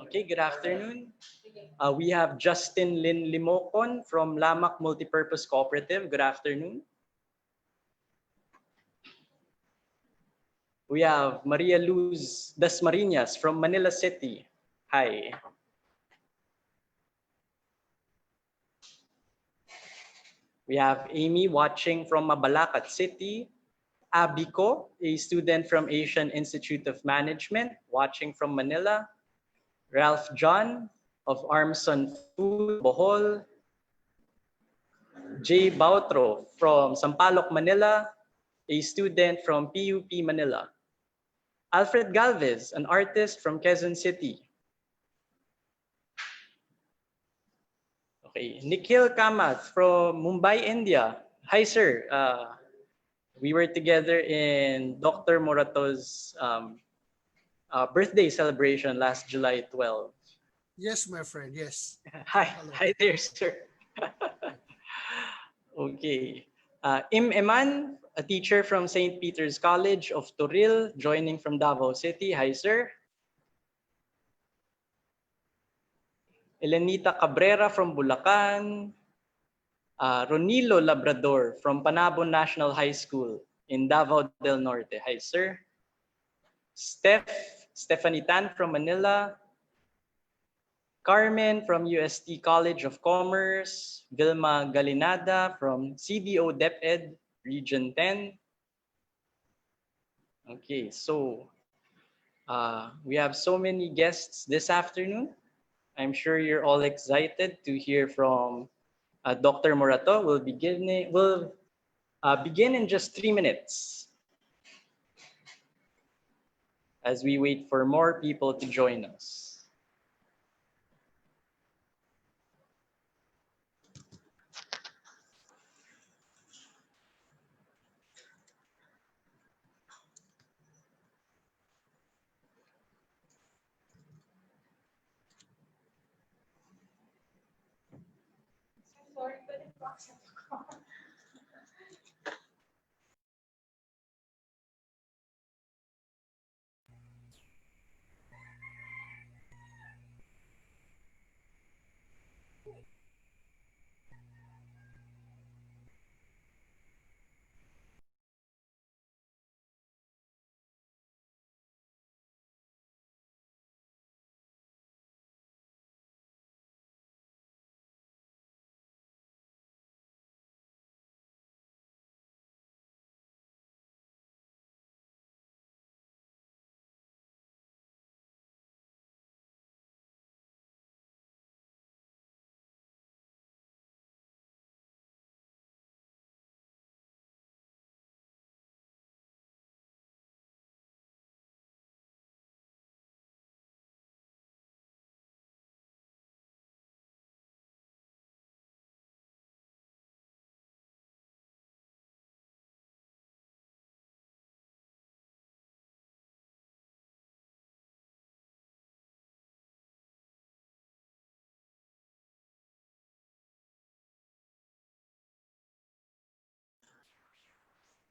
Okay, good afternoon. We have Justin Lin Limocon from Lamak Multipurpose Cooperative. Good afternoon. We have Maria Luz Dasmariñas from Manila City. Hi. We have Amy watching from Mabalacat City. Abiko, a student from Asian Institute of Management, watching from Manila. Ralph John of Armson Food, Bohol. Jay Bautro from Sampaloc, Manila, a student from PUP Manila. Alfred Galvez, an artist from Quezon City. Okay, Nikhil Kamath from Mumbai, India. Hi, sir. We were together in Dr. Morato's birthday celebration last July 12. Yes, my friend, yes. Hi, Hello. hi there, sir. Okay. Im Eman, a teacher from St. Peter's College of Toril, joining from Davao City. Hi, sir. Elenita Cabrera from Bulacan. Ronilo Labrador from Panabon National High School in Davao del Norte. Hi, sir. Stephanie Tan from Manila. Carmen from UST College of Commerce. Vilma Galinada from CDO DepEd, Region 10. Okay, so we have so many guests this afternoon. I'm sure you're all excited to hear from Dr. Morato. We'll begin in just 3 minutes as we wait for more people to join us.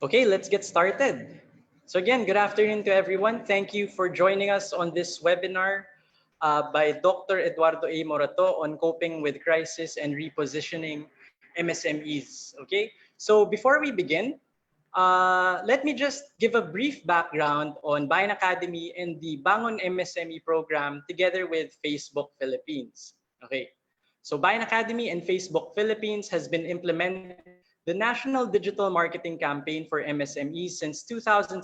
Okay, let's get started. So again, good afternoon to everyone. Thank you for joining us on this webinar by Dr. Eduardo A. Morato on coping with crisis and repositioning MSMEs. Okay, so before we begin, let me just give a brief background on Bayan Academy and the Bangon MSME program together with Facebook Philippines. Okay, so Bayan Academy and Facebook Philippines has been implementing the National Digital Marketing Campaign for MSMEs since 2017.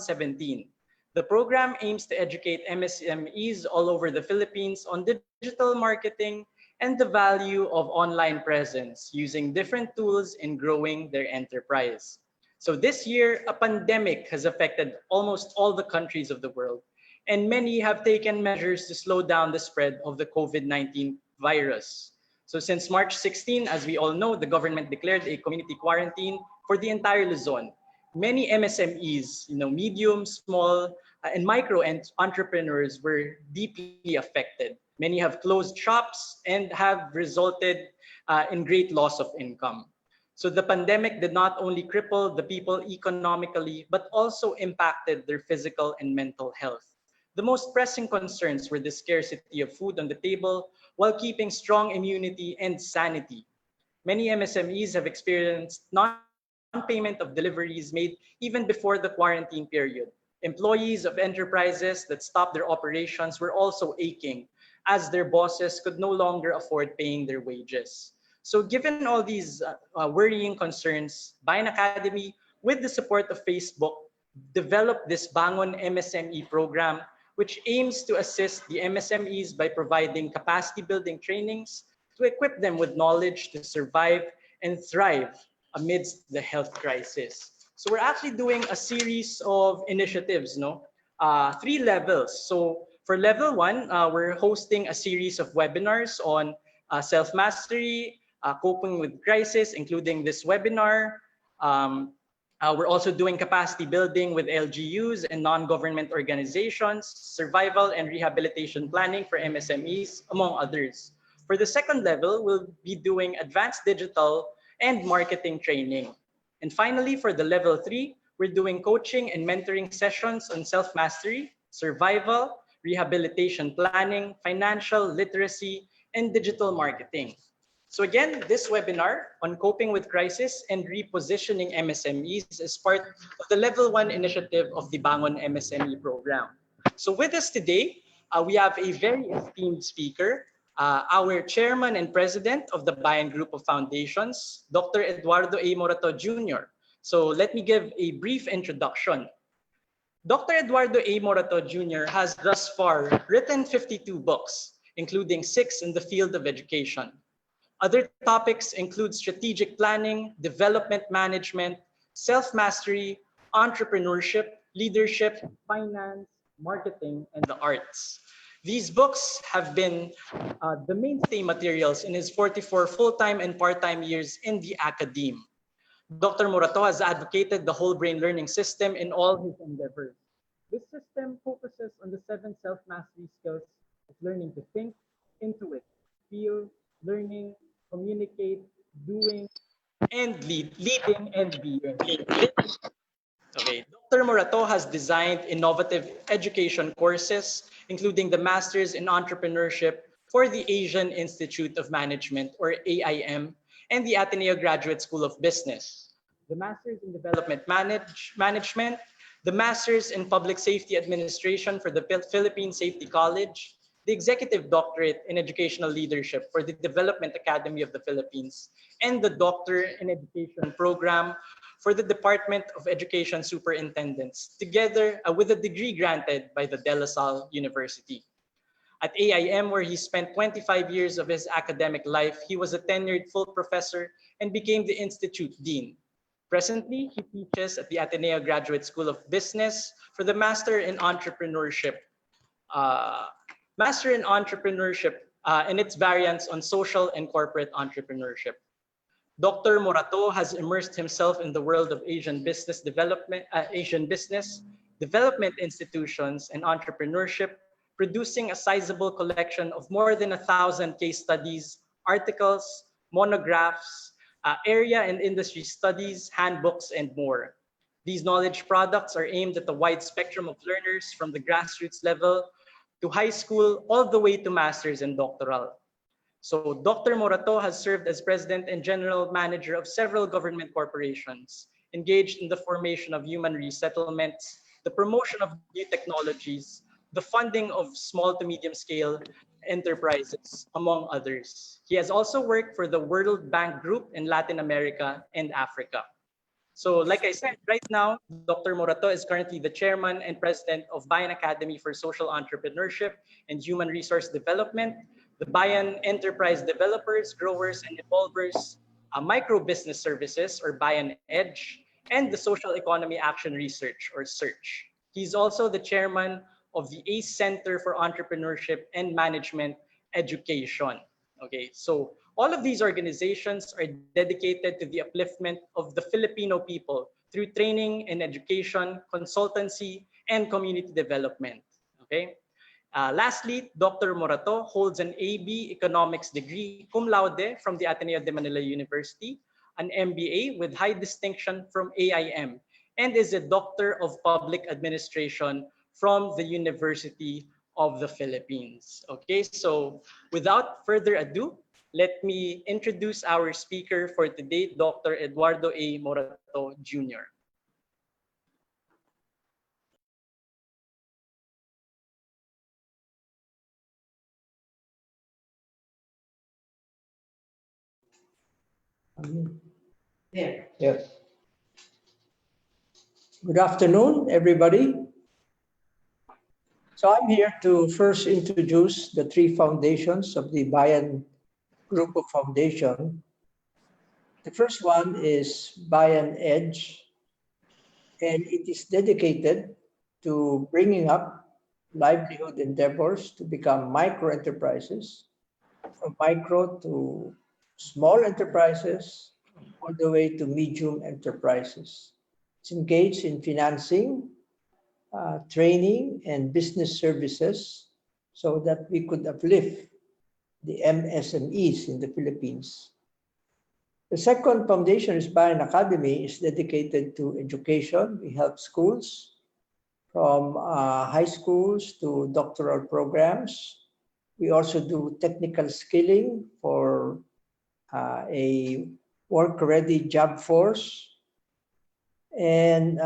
The program aims to educate MSMEs all over the Philippines on digital marketing and the value of online presence using different tools in growing their enterprise. So this year, a pandemic has affected almost all the countries of the world, and many have taken measures to slow down the spread of the COVID-19 virus. So since March 16, as we all know, the government declared a community quarantine for the entire Luzon. Many MSMEs, medium, small, and micro entrepreneurs were deeply affected. Many have closed shops and have resulted in great loss of income. So the pandemic did not only cripple the people economically, but also impacted their physical and mental health. The most pressing concerns were the scarcity of food on the table while keeping strong immunity and sanity. Many MSMEs have experienced non-payment of deliveries made even before the quarantine period. Employees of enterprises that stopped their operations were also aching as their bosses could no longer afford paying their wages. So given all these worrying concerns, Bayan Academy, with the support of Facebook, developed this Bangon MSME program, which aims to assist the MSMEs by providing capacity building trainings to equip them with knowledge to survive and thrive amidst the health crisis. So we're actually doing a series of initiatives, no? 3 levels. So for level one, we're hosting a series of webinars on self-mastery, coping with crisis, including this webinar. Um, we're also doing capacity building with LGUs and non-government organizations, survival and rehabilitation planning for MSMEs, among others. For the second level, we'll be doing advanced digital and marketing training. And finally, for the level three, we're doing coaching and mentoring sessions on self-mastery, survival, rehabilitation planning, financial literacy, and digital marketing. So again, this webinar on coping with crisis and repositioning MSMEs is part of the level one initiative of the Bangon MSME program. So with us today, we have a very esteemed speaker, our chairman and president of the Bayan Group of Foundations, Dr. Eduardo A. Morato Jr. So let me give a brief introduction. Dr. Eduardo A. Morato Jr. has thus far written 52 books, including 6 in the field of education. Other topics include strategic planning, development management, self-mastery, entrepreneurship, leadership, finance, marketing, and the arts. These books have been the mainstay materials in his 44 full-time and part-time years in the academe. Dr. Morato has advocated the whole brain learning system in all his endeavors. This system focuses on the 7 self-mastery skills of learning to think, intuit, feel, learning, communicate, doing, and leading and being. Okay, Dr. Morato has designed innovative education courses, including the Masters in Entrepreneurship for the Asian Institute of Management, or AIM, and the Ateneo Graduate School of Business, the Masters in Development Management, the Masters in Public Safety Administration for the Philippine Safety College, the Executive Doctorate in Educational Leadership for the Development Academy of the Philippines, and the Doctor in Education program for the Department of Education Superintendents, together with a degree granted by the De La Salle University. At AIM, where he spent 25 years of his academic life, he was a tenured full professor and became the Institute Dean. Presently, he teaches at the Ateneo Graduate School of Business for the Master in Entrepreneurship. Uh, Master in Entrepreneurship and its variants on social and corporate entrepreneurship. Dr. Morato has immersed himself in the world of Asian business, development institutions, and entrepreneurship, producing a sizable collection of more than 1,000 case studies, articles, monographs, area and industry studies, handbooks, and more. These knowledge products are aimed at a wide spectrum of learners from the grassroots level to high school all the way to master's and doctoral. So Dr. Morato has served as president and general manager of several government corporations, engaged in the formation of human resettlements, the promotion of new technologies, the funding of small to medium scale enterprises, among others. He has also worked for the World Bank Group in Latin America and Africa. So like I said, right now, Dr. Morato is currently the chairman and president of Bayan Academy for Social Entrepreneurship and Human Resource Development, the Bayan Enterprise Developers, Growers, and Evolvers, Micro Business Services, or Bayan Edge, and the Social Economy Action Research, or SEARCH. He's also the chairman of the ACE Center for Entrepreneurship and Management Education. Okay, so all of these organizations are dedicated to the upliftment of the Filipino people through training and education, consultancy, and community development. Okay. Lastly, Dr. Morato holds an AB Economics degree cum laude from the Ateneo de Manila University, an MBA with high distinction from AIM, and is a Doctor of Public Administration from the University of the Philippines. Okay, so without further ado, let me introduce our speaker for today, Dr. Eduardo A. Morato Jr. There. Yes. Good afternoon, everybody. So I'm here to first introduce the three foundations of the Bayan Group of Foundation. The first one is Bayan Edge, and it is dedicated to bringing up livelihood endeavors to become micro enterprises, from micro to small enterprises, all the way to medium enterprises. It's engaged in financing, training, and business services so that we could uplift the MSMEs in the Philippines. The second foundation is Bayan Academy, is dedicated to education. We help schools from high schools to doctoral programs. We also do technical skilling for a work-ready job force. And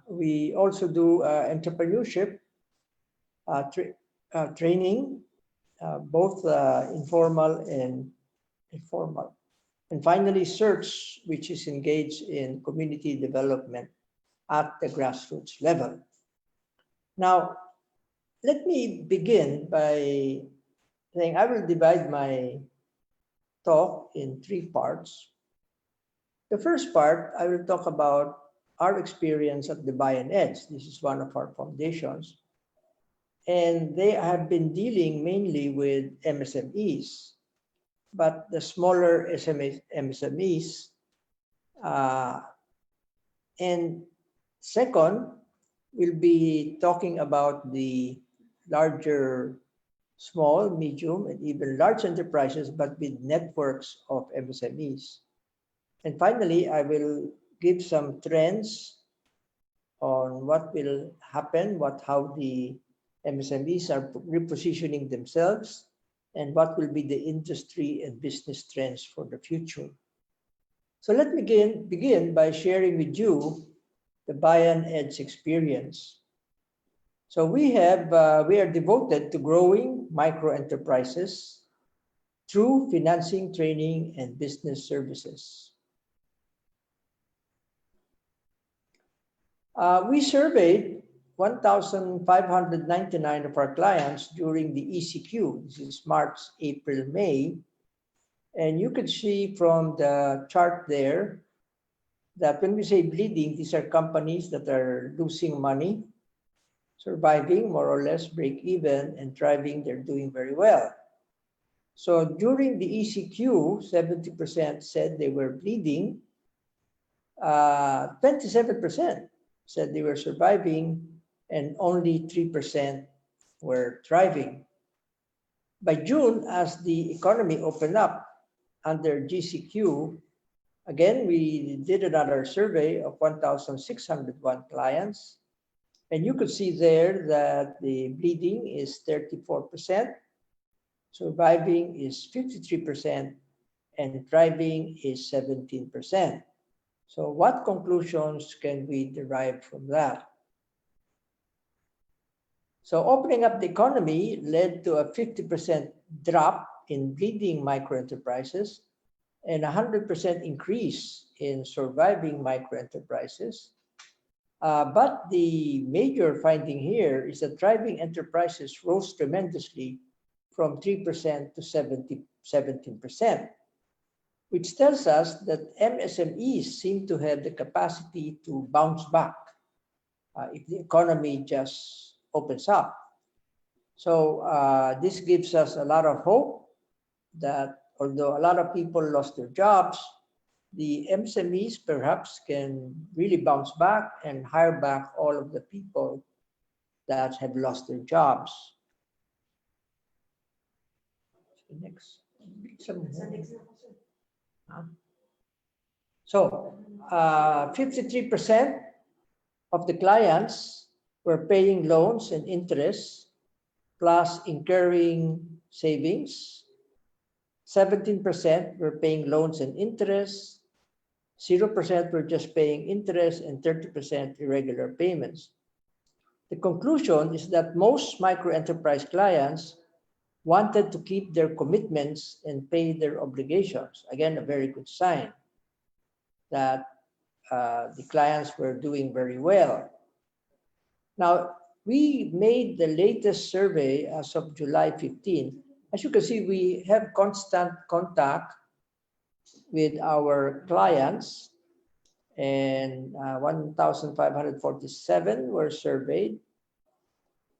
we also do entrepreneurship training, both informal and informal. And finally, search, which is engaged in community development at the grassroots level. Now, let me begin by saying I will divide my talk in three parts. The first part, I will talk about our experience at the Bayan Edge. This is one of our foundations. And they have been dealing mainly with MSMEs, but the smaller MSMEs. And second, we'll be talking about the larger, small, medium, and even large enterprises, but with networks of MSMEs. And finally, I will give some trends on what will happen, how the MSMEs are repositioning themselves, and what will be the industry and business trends for the future. So let me begin by sharing with you the Bayan Edge experience. So we are devoted to growing micro enterprises through financing, training, and business services. We surveyed 1,599 of our clients during the ECQ. This is March, April, May. And you could see from the chart there that when we say bleeding, these are companies that are losing money, surviving more or less, break even, and thriving, they're doing very well. So during the ECQ, 70% said they were bleeding, 27% said they were surviving, and only 3% were thriving. By June, as the economy opened up under GCQ, again, we did another survey of 1,601 clients. And you could see there that the bleeding is 34%, surviving is 53%, and thriving is 17%. So what conclusions can we derive from that? So opening up the economy led to a 50% drop in bleeding microenterprises and a 100% increase in surviving microenterprises. But the major finding here is that thriving enterprises rose tremendously from 3% to 17%, which tells us that MSMEs seem to have the capacity to bounce back if the economy just opens up. So this gives us a lot of hope that although a lot of people lost their jobs, the MSMEs perhaps can really bounce back and hire back all of the people that have lost their jobs. Next. So 53% of the clients were paying loans and interest plus incurring savings. 17% were paying loans and interest. 0% were just paying interest, and 30% irregular payments. The conclusion is that most microenterprise clients wanted to keep their commitments and pay their obligations. Again, a very good sign that the clients were doing very well. Now, we made the latest survey as of July 15. As you can see, we have constant contact with our clients, and 1,547 were surveyed.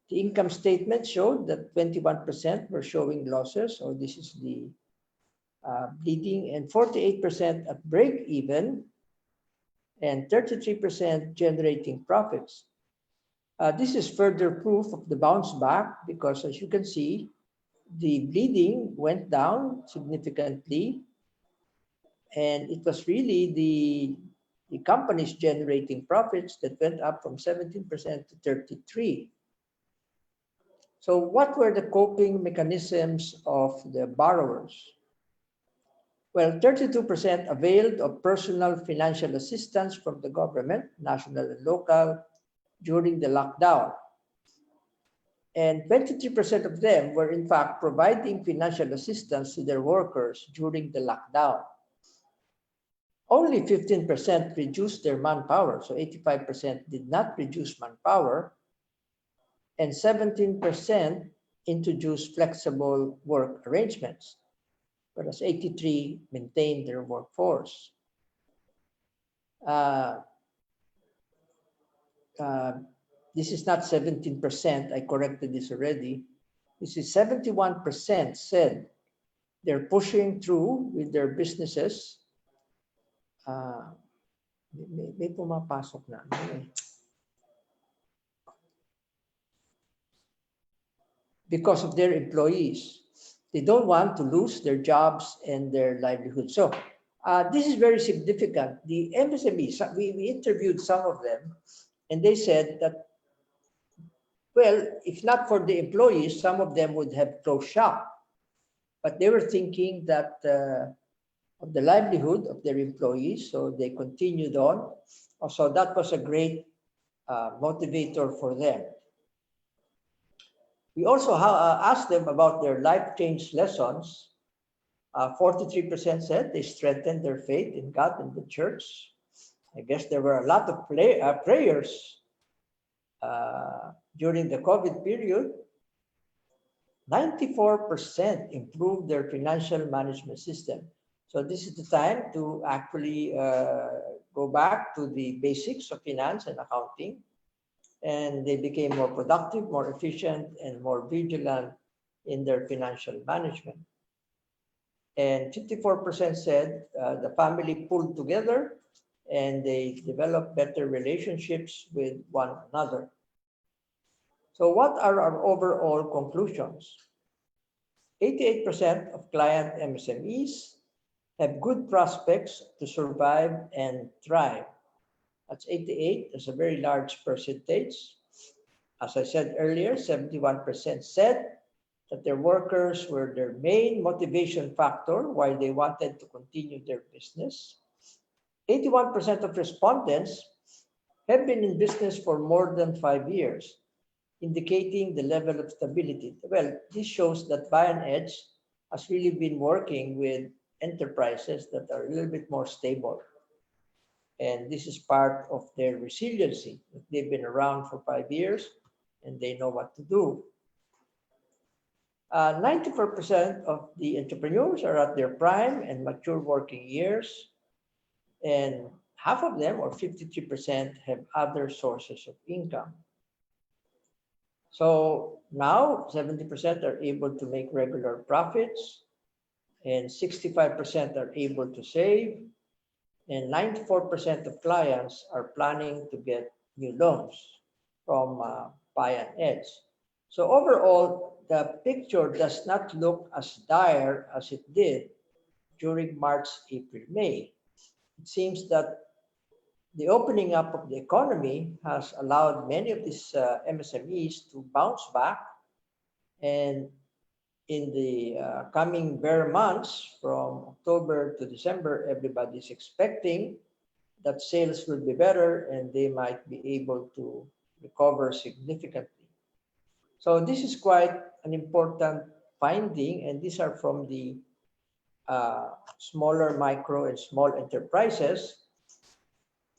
The income statement showed that 21% were showing losses, or this is the bleeding, and 48% at break even, and 33% generating profits. This is further proof of the bounce back because, as you can see, the bleeding went down significantly, and it was really the companies generating profits that went up from 17% to 33%. So what were the coping mechanisms of the borrowers? Well, 32% availed of personal financial assistance from the government, national and local, during the lockdown. And 23% of them were in fact providing financial assistance to their workers during the lockdown. Only 15% reduced their manpower, so 85% did not reduce manpower, and 17% introduced flexible work arrangements, whereas 83% maintained their workforce. This is not 17%, I corrected this already. This is 71% said they're pushing through with their businesses. May pumapasok na. Because of their employees. They don't want to lose their jobs and their livelihood. So this is very significant. The MSMEs, we interviewed some of them, and they said that, well, if not for the employees, some of them would have closed shop. But they were thinking that of the livelihood of their employees, so they continued on. So that was a great motivator for them. We also asked them about their life change lessons. 43% said they strengthened their faith in God and the church. I guess there were a lot of prayers during the COVID period. 94% improved their financial management system. So this is the time to actually go back to the basics of finance and accounting. And they became more productive, more efficient, and more vigilant in their financial management. And 54% said the family pulled together and they developed better relationships with one another. So what are our overall conclusions? 88% of client MSMEs have good prospects to survive and thrive. That's 88, that's a very large percentage. As I said earlier, 71% said that their workers were their main motivation factor why they wanted to continue their business. 81% of respondents have been in business for more than 5 years, indicating the level of stability. Well, this shows that BuyAnEdge has really been working with enterprises that are a little bit more stable. And this is part of their resiliency. They've been around for 5 years and they know what to do. 94% of the entrepreneurs are at their prime and mature working years. And half of them, or 53%, have other sources of income. So now 70% are able to make regular profits, and 65% are able to save, and 94% of clients are planning to get new loans from BuyAnEdge. So overall, the picture does not look as dire as it did during March, April, May. It seems that the opening up of the economy has allowed many of these MSMEs to bounce back. And in the coming bear months, from October to December, everybody's expecting that sales will be better and they might be able to recover significantly. So this is quite an important finding, and these are from the smaller micro and small enterprises.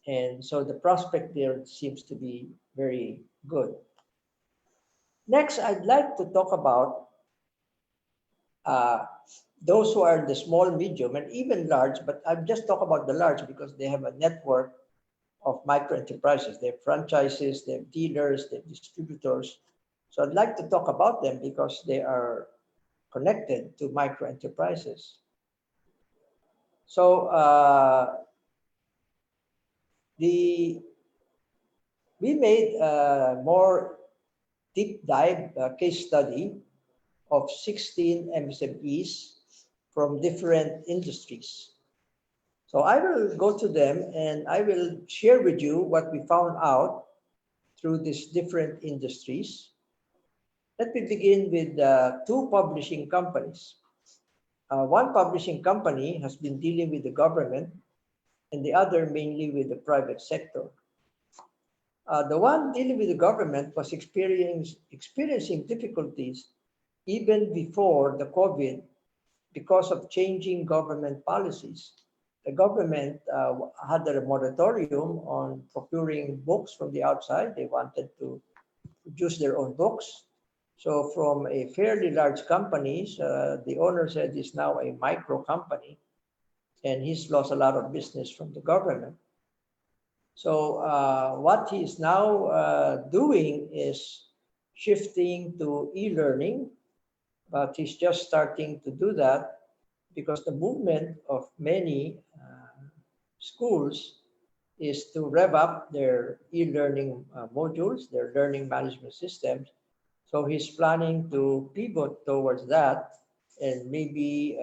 And so the prospect there seems to be very good. Next, I'd like to talk about uh, those who are in the small, medium, and even large, but I'll just talk about the large because they have a network of micro enterprises. They have franchises, they have dealers, they have distributors. So I'd like to talk about them because they are connected to micro enterprises. So the we made a more deep dive case study of 16 MSMEs from different industries. So I will go to them and I will share with you what we found out through these different industries. Let me begin with two publishing companies. One publishing company has been dealing with the government and the other mainly with the private sector. The one dealing with the government was experiencing difficulties even before the COVID because of changing government policies. The government had a moratorium on procuring books from the outside. They wanted to produce their own books. So from a fairly large companies, the owner said it's now a micro company, and he's lost a lot of business from the government. So what he's now doing is shifting to e-learning, but he's just starting to do that because the movement of many schools is to rev up their e-learning modules, their learning management systems. So he's planning to pivot towards that and maybe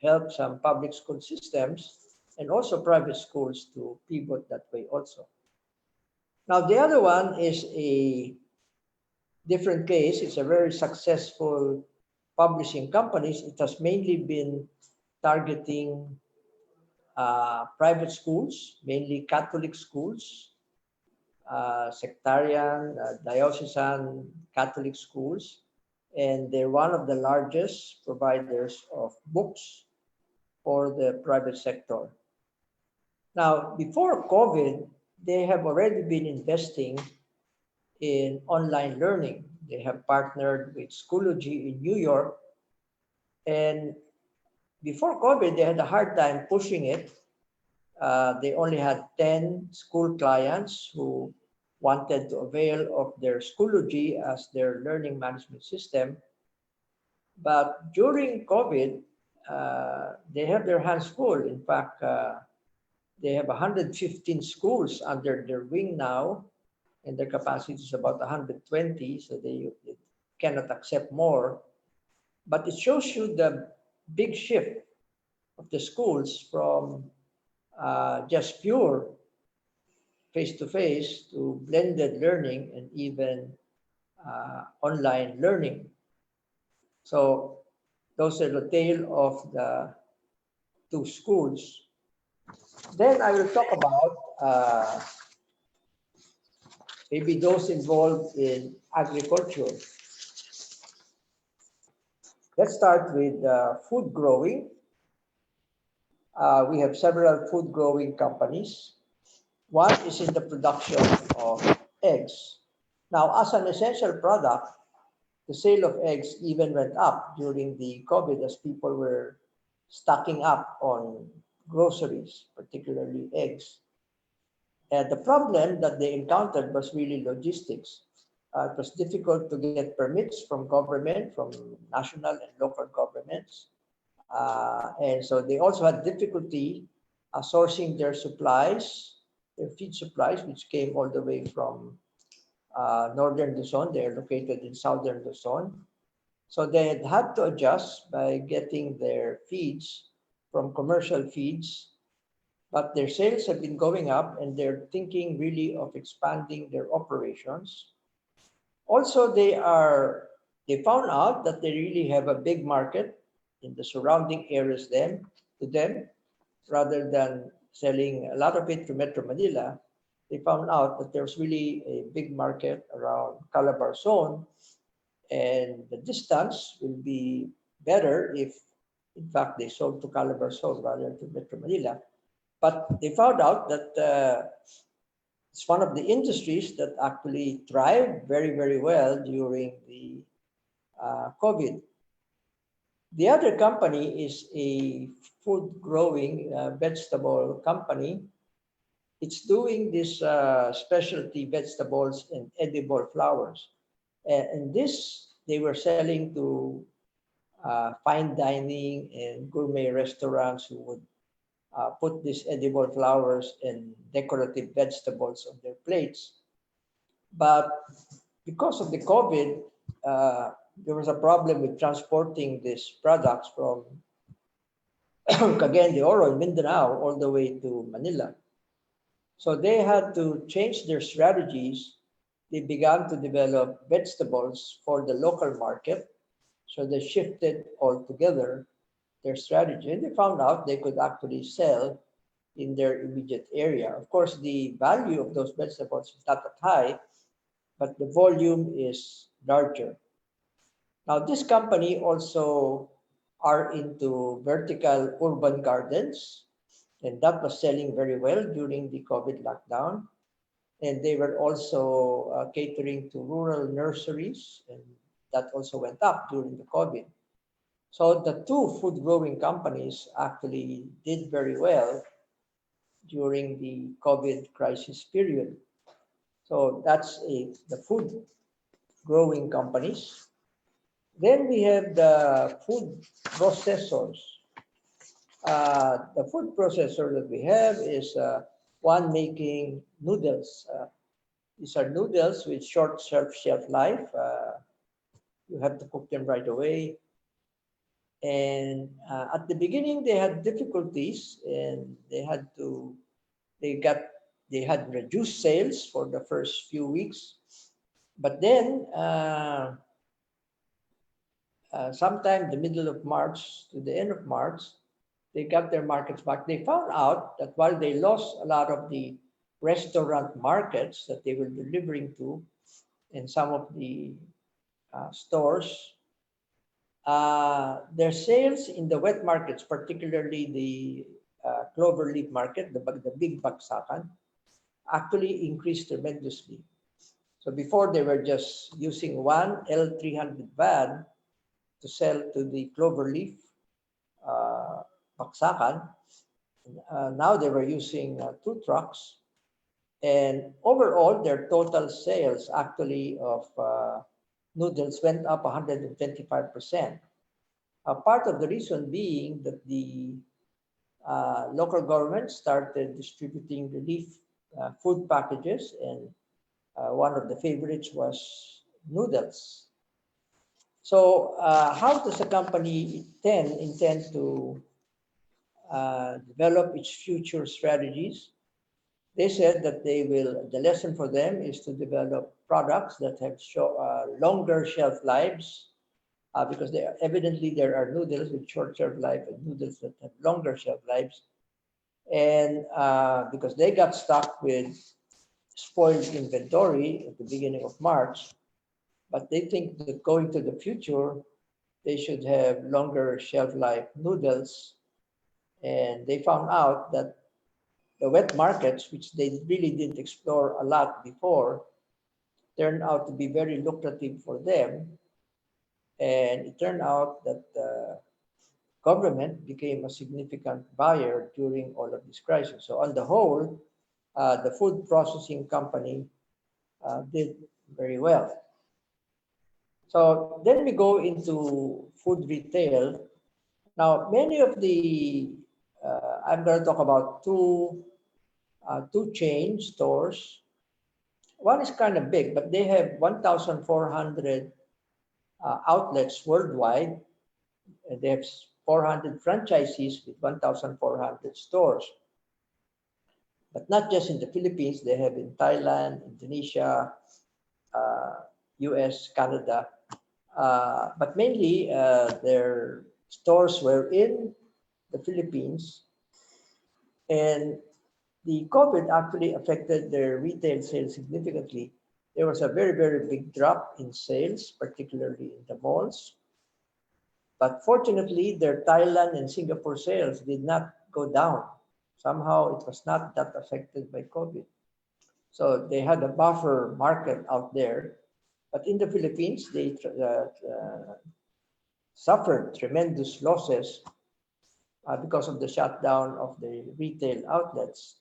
help some public school systems and also private schools to pivot that way also. Now, the other one is a different case. It's a very successful publishing companies. It has mainly been targeting private schools, mainly Catholic schools, sectarian, diocesan Catholic schools, and they're one of the largest providers of books for the private sector. Now, before COVID, they have already been investing in online learning. They have partnered with Schoology in New York, and before COVID, they had a hard time pushing it. They only had 10 school clients who wanted to avail of their Schoology as their learning management system. But during COVID, they have their hands full. In fact, they have 115 schools under their wing now, and their capacity is about 120, so they cannot accept more. But it shows you the big shift of the schools from just pure face-to-face to blended learning and even online learning. So those are the tale of the two schools. Then I will talk about maybe those involved in agriculture. Let's start with food growing. We have several food growing companies. One is in the production of eggs. Now, as an essential product, the sale of eggs even went up during the COVID as people were stocking up on groceries, particularly eggs. And the problem that they encountered was really logistics. It was difficult to get permits from government, from national and local governments. And so they also had difficulty sourcing their supplies, their feed supplies, which came all the way from northern Luzon. They are located in southern Luzon. So they had to adjust by getting their feeds from commercial feeds. but their sales have been going up and they're thinking really of expanding their operations. Also, they found out that they really have a big market in the surrounding areas to them, rather than selling a lot of it to Metro Manila. They found out that there's really a big market around Calabar zone, and the distance will be better if, in fact, they sold to Calabar zone rather than to Metro Manila. But they found out that it's one of the industries that actually thrived very, very well during the COVID. The other company is a food growing vegetable company. It's doing this specialty vegetables and edible flowers. And this they were selling to fine dining and gourmet restaurants who would put these edible flowers and decorative vegetables on their plates. But because of the COVID, there was a problem with transporting these products from Cagayan de Oro in Mindanao all the way to Manila. So they had to change their strategies. They began to develop vegetables for the local market. So they shifted altogether their strategy and they found out they could actually sell in their immediate area. Of course, the value of those vegetables is not that high, but the volume is larger. Now, this company also are into vertical urban gardens, and that was selling very well during the COVID lockdown. And they were also catering to rural nurseries, and that also went up during the COVID. So the two food growing companies actually did very well during the COVID crisis period. So the food growing companies. Then we have the food processors. The food processor that we have is one making noodles. These are noodles with short shelf life. You have to cook them right away. And at the beginning, they had difficulties, and they had reduced sales for the first few weeks. But then, sometime the middle of March to the end of March, they got their markets back. They found out that while they lost a lot of the restaurant markets that they were delivering to, and some of the stores, their sales in the wet markets, particularly the cloverleaf market, the big baksakan, actually increased tremendously. So before they were just using one L300 van to sell to the cloverleaf baksakan. Now they were using two trucks, and overall their total sales actually of noodles went up 125%. Part of the reason being that the local government started distributing relief food packages, and one of the favorites was noodles. So how does a company intend to develop its future strategies? They said that the lesson for them is to develop products that have longer shelf lives, because evidently there are noodles with short shelf life and noodles that have longer shelf lives. And because they got stuck with spoiled inventory at the beginning of March, but they think that going to the future, they should have longer shelf life noodles. And they found out that the wet markets, which they really didn't explore a lot before, turned out to be very lucrative for them. And it turned out that the government became a significant buyer during all of this crisis. So on the whole, the food processing company did very well. So then we go into food retail. Now, many of I'm going to talk about two chain stores. One is kind of big, but they have 1,400 outlets worldwide. And they have 400 franchisees with 1,400 stores. But not just in the Philippines, they have in Thailand, Indonesia, uh, US, Canada, but mainly their stores were in the Philippines, and the COVID actually affected their retail sales significantly. There was a very, very big drop in sales, particularly in the malls. But fortunately, their Thailand and Singapore sales did not go down. Somehow it was not that affected by COVID. So they had a buffer market out there. But in the Philippines, they suffered tremendous losses because of the shutdown of the retail outlets.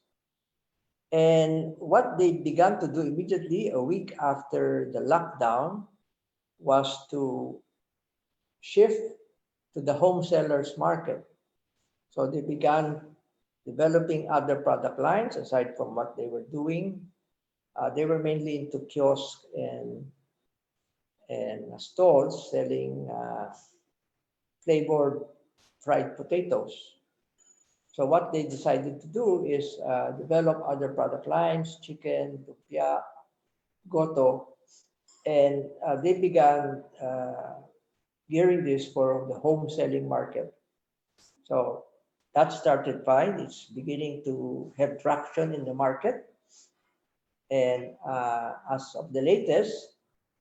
And what they began to do immediately, a week after the lockdown, was to shift to the home sellers market. So they began developing other product lines aside from what they were doing. They were mainly into kiosks and stalls selling flavored fried potatoes. So what they decided to do is develop other product lines, chicken, lumpia, goto, and they began gearing this for the home selling market. So that started fine. It's beginning to have traction in the market. And as of the latest,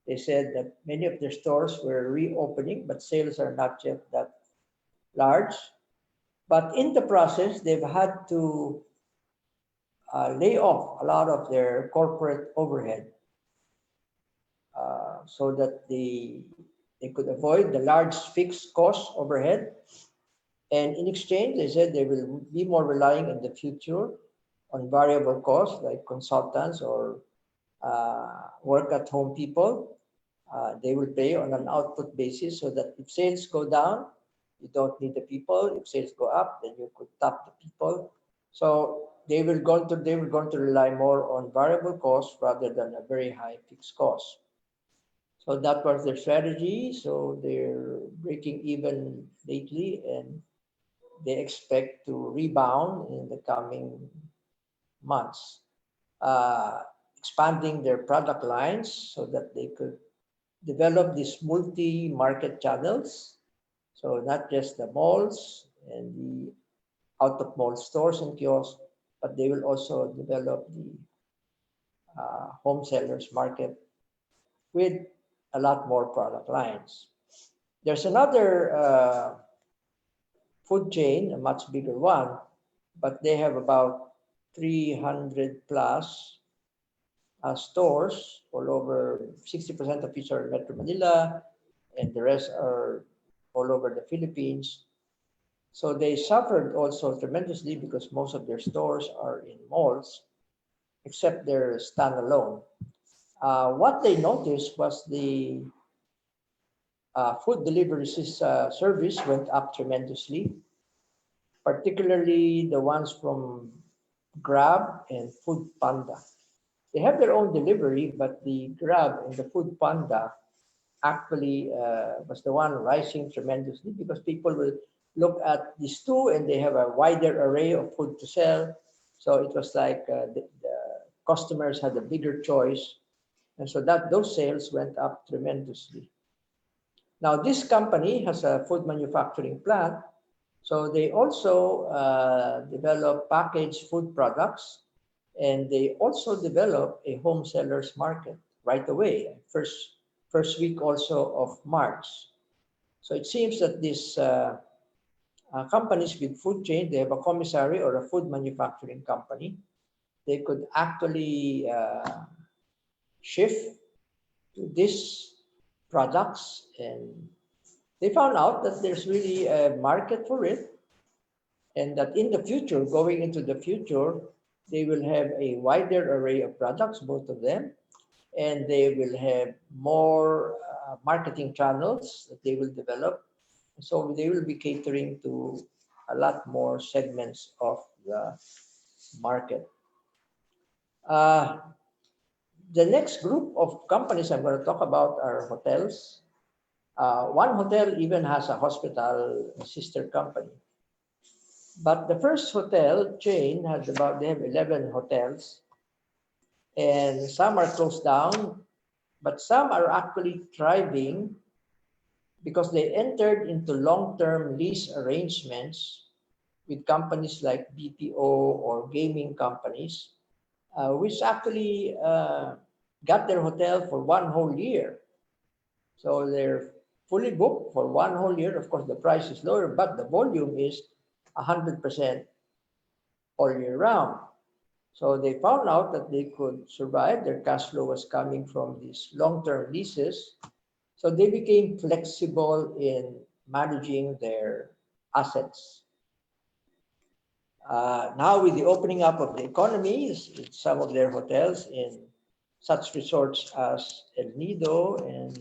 they said that many of their stores were reopening, but sales are not yet that large. But in the process, they've had to lay off a lot of their corporate overhead so that they could avoid the large fixed cost overhead. And in exchange, they said they will be more relying in the future on variable costs like consultants or work at home people. They will pay on an output basis so that if sales go down, you don't need the people. If sales go up, then you could tap the people. So they were going to rely more on variable costs rather than a very high fixed cost. So that was their strategy. So they're breaking even lately, and they expect to rebound in the coming months, uh, expanding their product lines so that they could develop these multi-market channels. So not just the malls and the out-of-mall stores and kiosks, but they will also develop the home sellers market with a lot more product lines. There's another food chain, a much bigger one, but they have about 300 plus stores all over. 60% of which are in Metro Manila, and the rest are all over the Philippines. So they suffered also tremendously because most of their stores are in malls, except they're standalone. What they noticed was the food delivery service went up tremendously, particularly the ones from Grab and Food Panda. They have their own delivery, but the Grab and the Food Panda actually was the one rising tremendously because people will look at these two and they have a wider array of food to sell. So it was like the customers had a bigger choice. And so that those sales went up tremendously. Now, this company has a food manufacturing plant. So they also develop packaged food products, and they also develop a home sellers market right away, first week also of March. So it seems that these companies with food chain, they have a commissary or a food manufacturing company. They could actually shift to these products, and they found out that there's really a market for it, and that in the future, going into the future, they will have a wider array of products, both of them, and they will have more marketing channels that they will develop. So they will be catering to a lot more segments of the market. Uh, the next group of companies I'm going to talk about are hotels. One hotel even has a hospital sister company. But the first hotel chain has they have 11 hotels, and some are closed down, but some are actually thriving because they entered into long-term lease arrangements with companies like BPO or gaming companies, which actually got their hotel for one whole year. So they're fully booked for one whole year. Of course, the price is lower, but the volume is 100% all year round. So they found out that they could survive. Their cash flow was coming from these long-term leases. So they became flexible in managing their assets. Now, with the opening up of the economies, some of their hotels in such resorts as El Nido and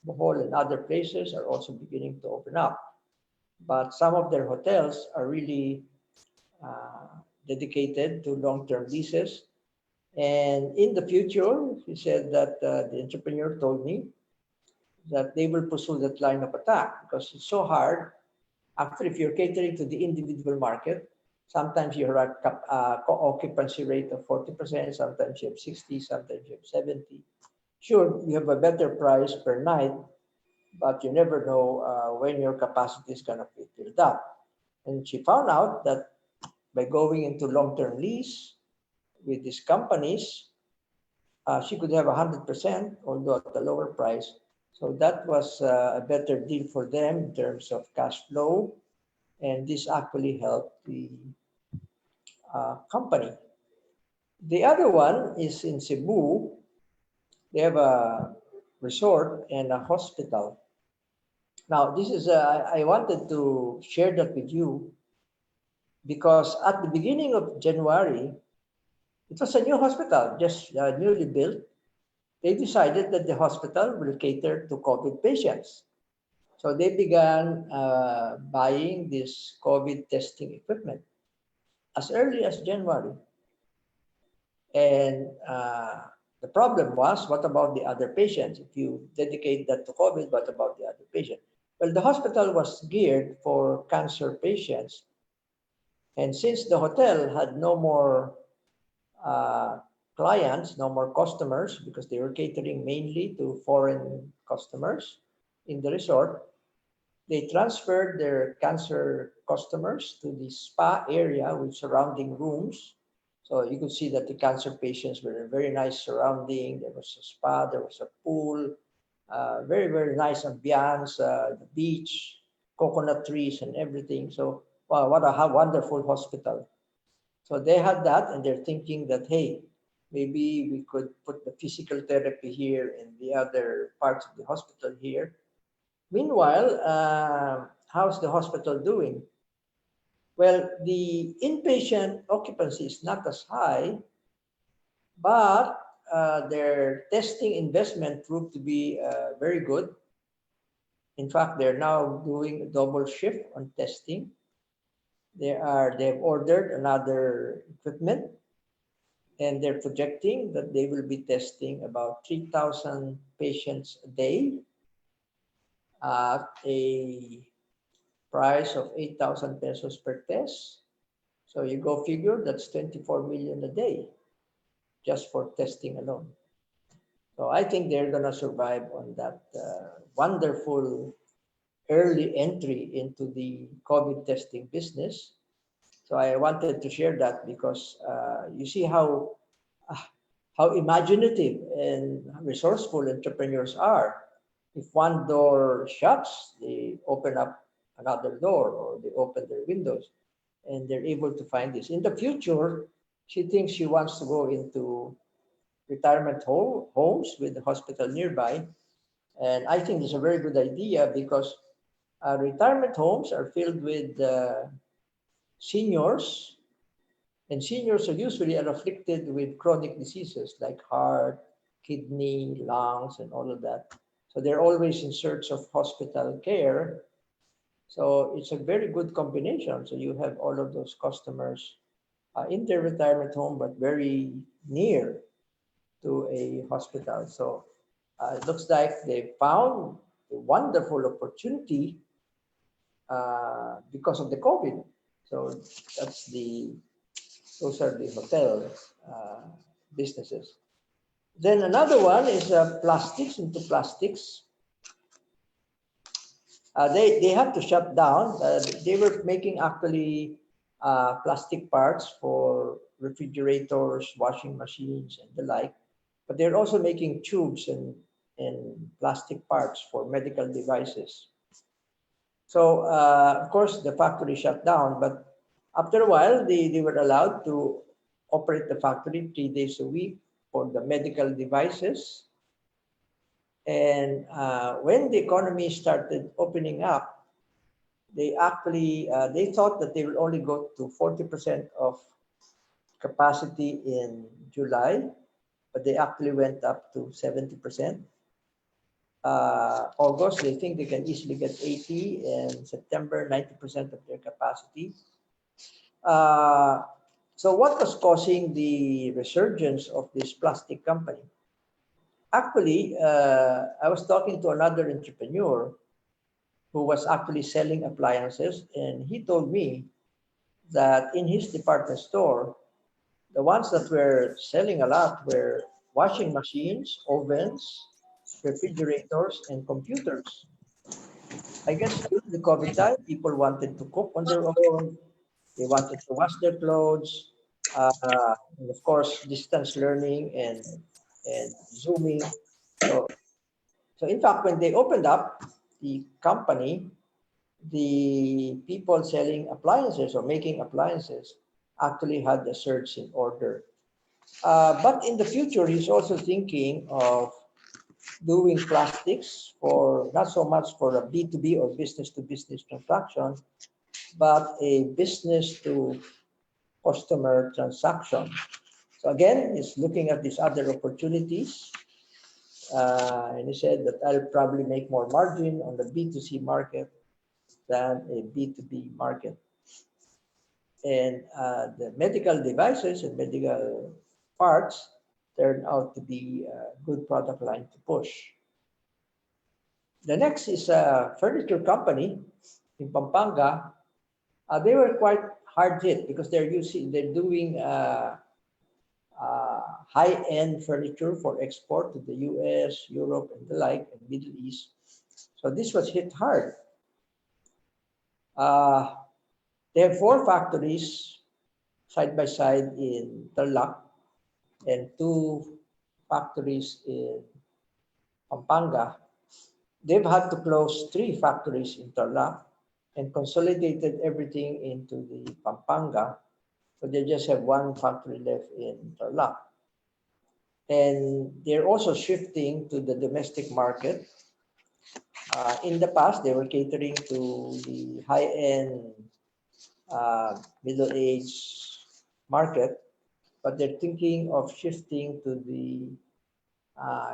Bohol and other places are also beginning to open up. But some of their hotels are really uh, dedicated to long-term leases. And in the future, he said that the entrepreneur told me that they will pursue that line of attack because it's so hard. After, if you're catering to the individual market, sometimes you have a occupancy rate of 40%, sometimes you have 60, sometimes you have 70. Sure, you have a better price per night, but you never know when your capacity is going to be filled up. And she found out that by going into long-term lease with these companies, she could have 100%, although at a lower price. So that was a better deal for them in terms of cash flow. And this actually helped the company. The other one is in Cebu. They have a resort and a hospital. Now, this is, I wanted to share that with you because at the beginning of January, it was a new hospital, just newly built. They decided that the hospital will cater to COVID patients. So they began buying this COVID testing equipment as early as January. And the problem was, what about the other patients? If you dedicate that to COVID, what about the other patient? Well, the hospital was geared for cancer patients. And since the hotel had no more uh, clients, no more customers, because they were catering mainly to foreign customers in the resort, they transferred their cancer customers to the spa area with surrounding rooms. So you could see that the cancer patients were in a very nice surrounding. There was a spa, there was a pool, very, very nice ambiance, the beach, coconut trees and everything. So wow, what a wonderful hospital. So they had that and they're thinking that, hey, maybe we could put the physical therapy here and the other parts of the hospital here. Meanwhile, how's the hospital doing? Well, the inpatient occupancy is not as high, but their testing investment proved to be very good. In fact, they're now doing a double shift on testing. They've ordered another equipment, and they're projecting that they will be testing about 3,000 patients a day at a price of 8,000 pesos per test. So you go figure, that's 24 million a day just for testing alone. So I think they're going to survive on that wonderful early entry into the COVID testing business. So I wanted to share that because you see uh, how imaginative and resourceful entrepreneurs are. If one door shuts, they open up another door or they open their windows and they're able to find this. In the future, she thinks she wants to go into retirement homes with the hospital nearby. And I think it's a very good idea because retirement homes are filled with seniors, and seniors are afflicted with chronic diseases like heart, kidney, lungs, and all of that. So they're always in search of hospital care. So it's a very good combination. So you have all of those customers in their retirement home, but very near to a hospital. So it looks like they found a wonderful opportunity because of the COVID. So that's those are the hotel businesses. Then another one is plastics, into plastics. They have to shut down. They were making actually plastic parts for refrigerators, washing machines, and the like. But they're also making tubes and plastic parts for medical devices. So, of course, the factory shut down, but after a while, they were allowed to operate the factory 3 days a week for the medical devices. And when the economy started opening up, they actually they thought that they will only go to 40% of capacity in July, but they actually went up to 70%. August, they think they can easily get 80, and September, 90% of their capacity. Uh, so what was causing the resurgence of this plastic company? Actually, I was talking to another entrepreneur who was actually selling appliances, and he told me that in his department store, the ones that were selling a lot were washing machines, ovens, refrigerators, and computers. I guess during the COVID time, people wanted to cook on their own. They wanted to wash their clothes, and of course, distance learning and zooming. So, so in fact, when they opened up the company, the people selling appliances or making appliances actually had a surge in order. But in the future, he's also thinking of doing plastics for not so much for a B2B or business to business transaction, but a business to customer transaction. So again, he's looking at these other opportunities. And he said that I'll probably make more margin on the B2C market than a B2B market. And the medical devices and medical parts turned out to be a good product line to push. The next is a furniture company in Pampanga. They were quite hard hit because they're doing high-end furniture for export to the US, Europe, and the like, and Middle East. So this was hit hard. Uh, they have 4 factories side by side in Tarlac and 2 factories in Pampanga. They've had to close 3 factories in Tarlac and consolidated everything into the Pampanga. So they just have 1 factory left in Tarlac. And they're also shifting to the domestic market. In the past, they were catering to the high-end, middle-aged market, but they're thinking of shifting to the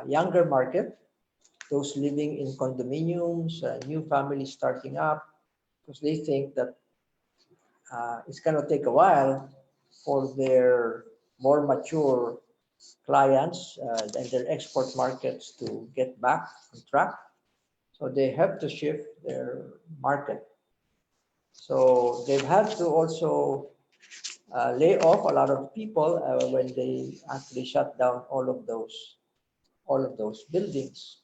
younger market, those living in condominiums, new families starting up, because they think that it's going to take a while for their more mature clients and their export markets to get back on track. So they have to shift their market. So they've had to also lay off a lot of people when they actually shut down all of those buildings.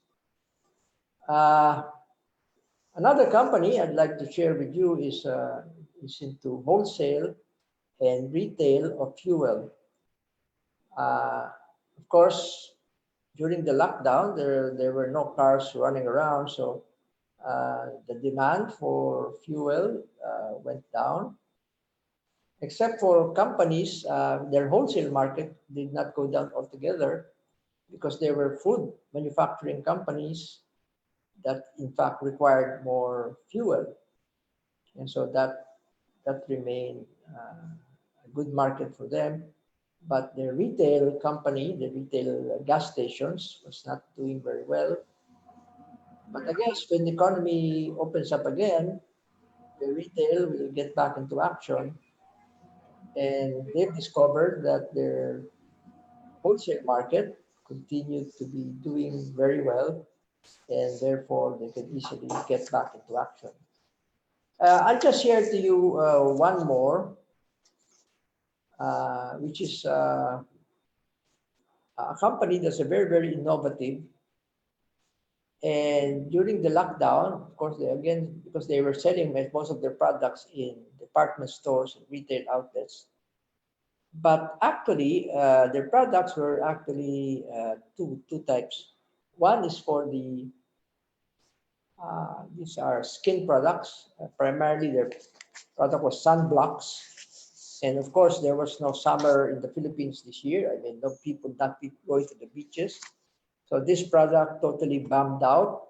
Uh, Another company I'd like to share with you is into wholesale and retail of fuel. Uh, of course, during the lockdown, there were no cars running around, so the demand for fuel went down. Except for companies, their wholesale market did not go down altogether because there were food manufacturing companies that in fact required more fuel. And so that remained a good market for them. But the retail company, the retail gas stations, was not doing very well. But I guess when the economy opens up again, the retail will get back into action. And they've discovered that their wholesale market continued to be doing very well, and therefore they can easily get back into action. I'll just share to you one more, which is a company that's a very, very innovative. And during the lockdown, of course, they, again, because they were selling most of their products in department stores and retail outlets, but actually, their products were actually two types. One is for these are skin products. Primarily, their product was sunblocks. And of course, there was no summer in the Philippines this year. I mean, no people not be going to the beaches. So this product totally bombed out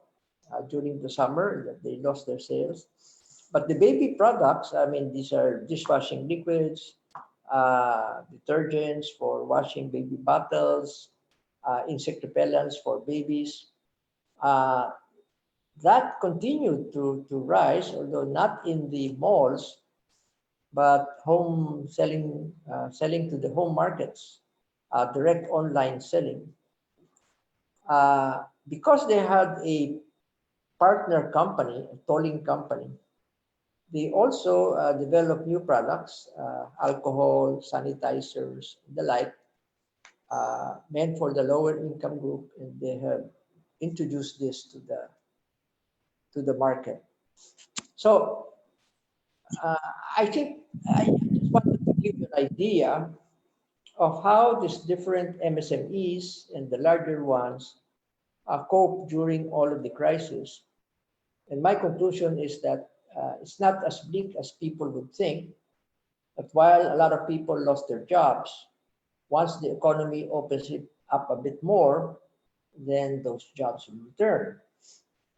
during the summer. They lost their sales. But the baby products, I mean, these are dishwashing liquids, detergents for washing baby bottles, insect repellents for babies. Uh, that continued to rise, although not in the malls, but home selling, selling to the home markets, direct online selling. Because they had a partner company, a tolling company, they also developed new products, alcohol, sanitizers, the like, meant for the lower income group, and they have introduced this to the market. So uh, I think I just wanted to give you an idea of how these different MSMEs and the larger ones cope during all of the crisis. And my conclusion is that it's not as bleak as people would think. But while a lot of people lost their jobs, once the economy opens it up a bit more, then those jobs will return.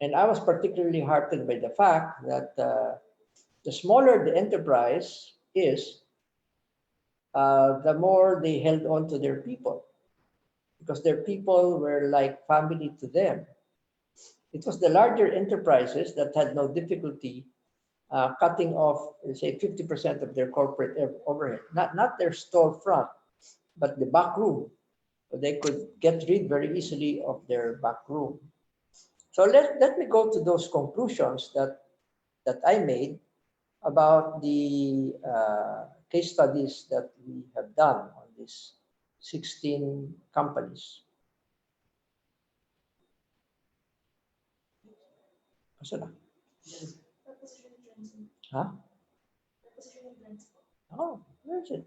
And I was particularly heartened by the fact that the smaller the enterprise is, the more they held on to their people because their people were like family to them. It was the larger enterprises that had no difficulty cutting off, say, 50% of their corporate overhead, not their storefront, but the back room. So they could get rid very easily of their back room. So let me go to those conclusions that I made about the case studies that we have done on these 16 companies. Asa na? Huh? Oh, where is it?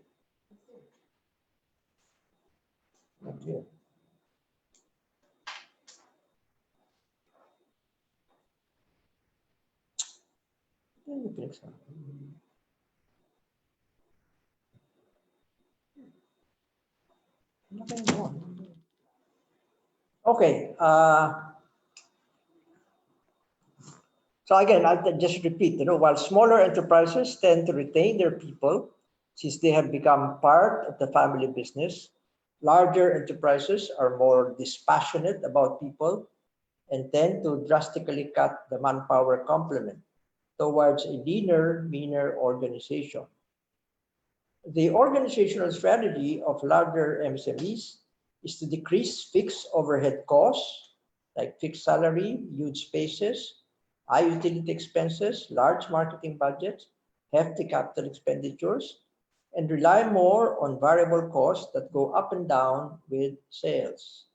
Not here. Where is the next one? Nothing more. Okay. So again, I'll just repeat, while smaller enterprises tend to retain their people since they have become part of the family business, larger enterprises are more dispassionate about people and tend to drastically cut the manpower complement towards a leaner, meaner organization. The organizational strategy of larger MSMEs is to decrease fixed overhead costs like fixed salary, huge spaces, high utility expenses, large marketing budgets, hefty capital expenditures, and rely more on variable costs that go up and down with sales.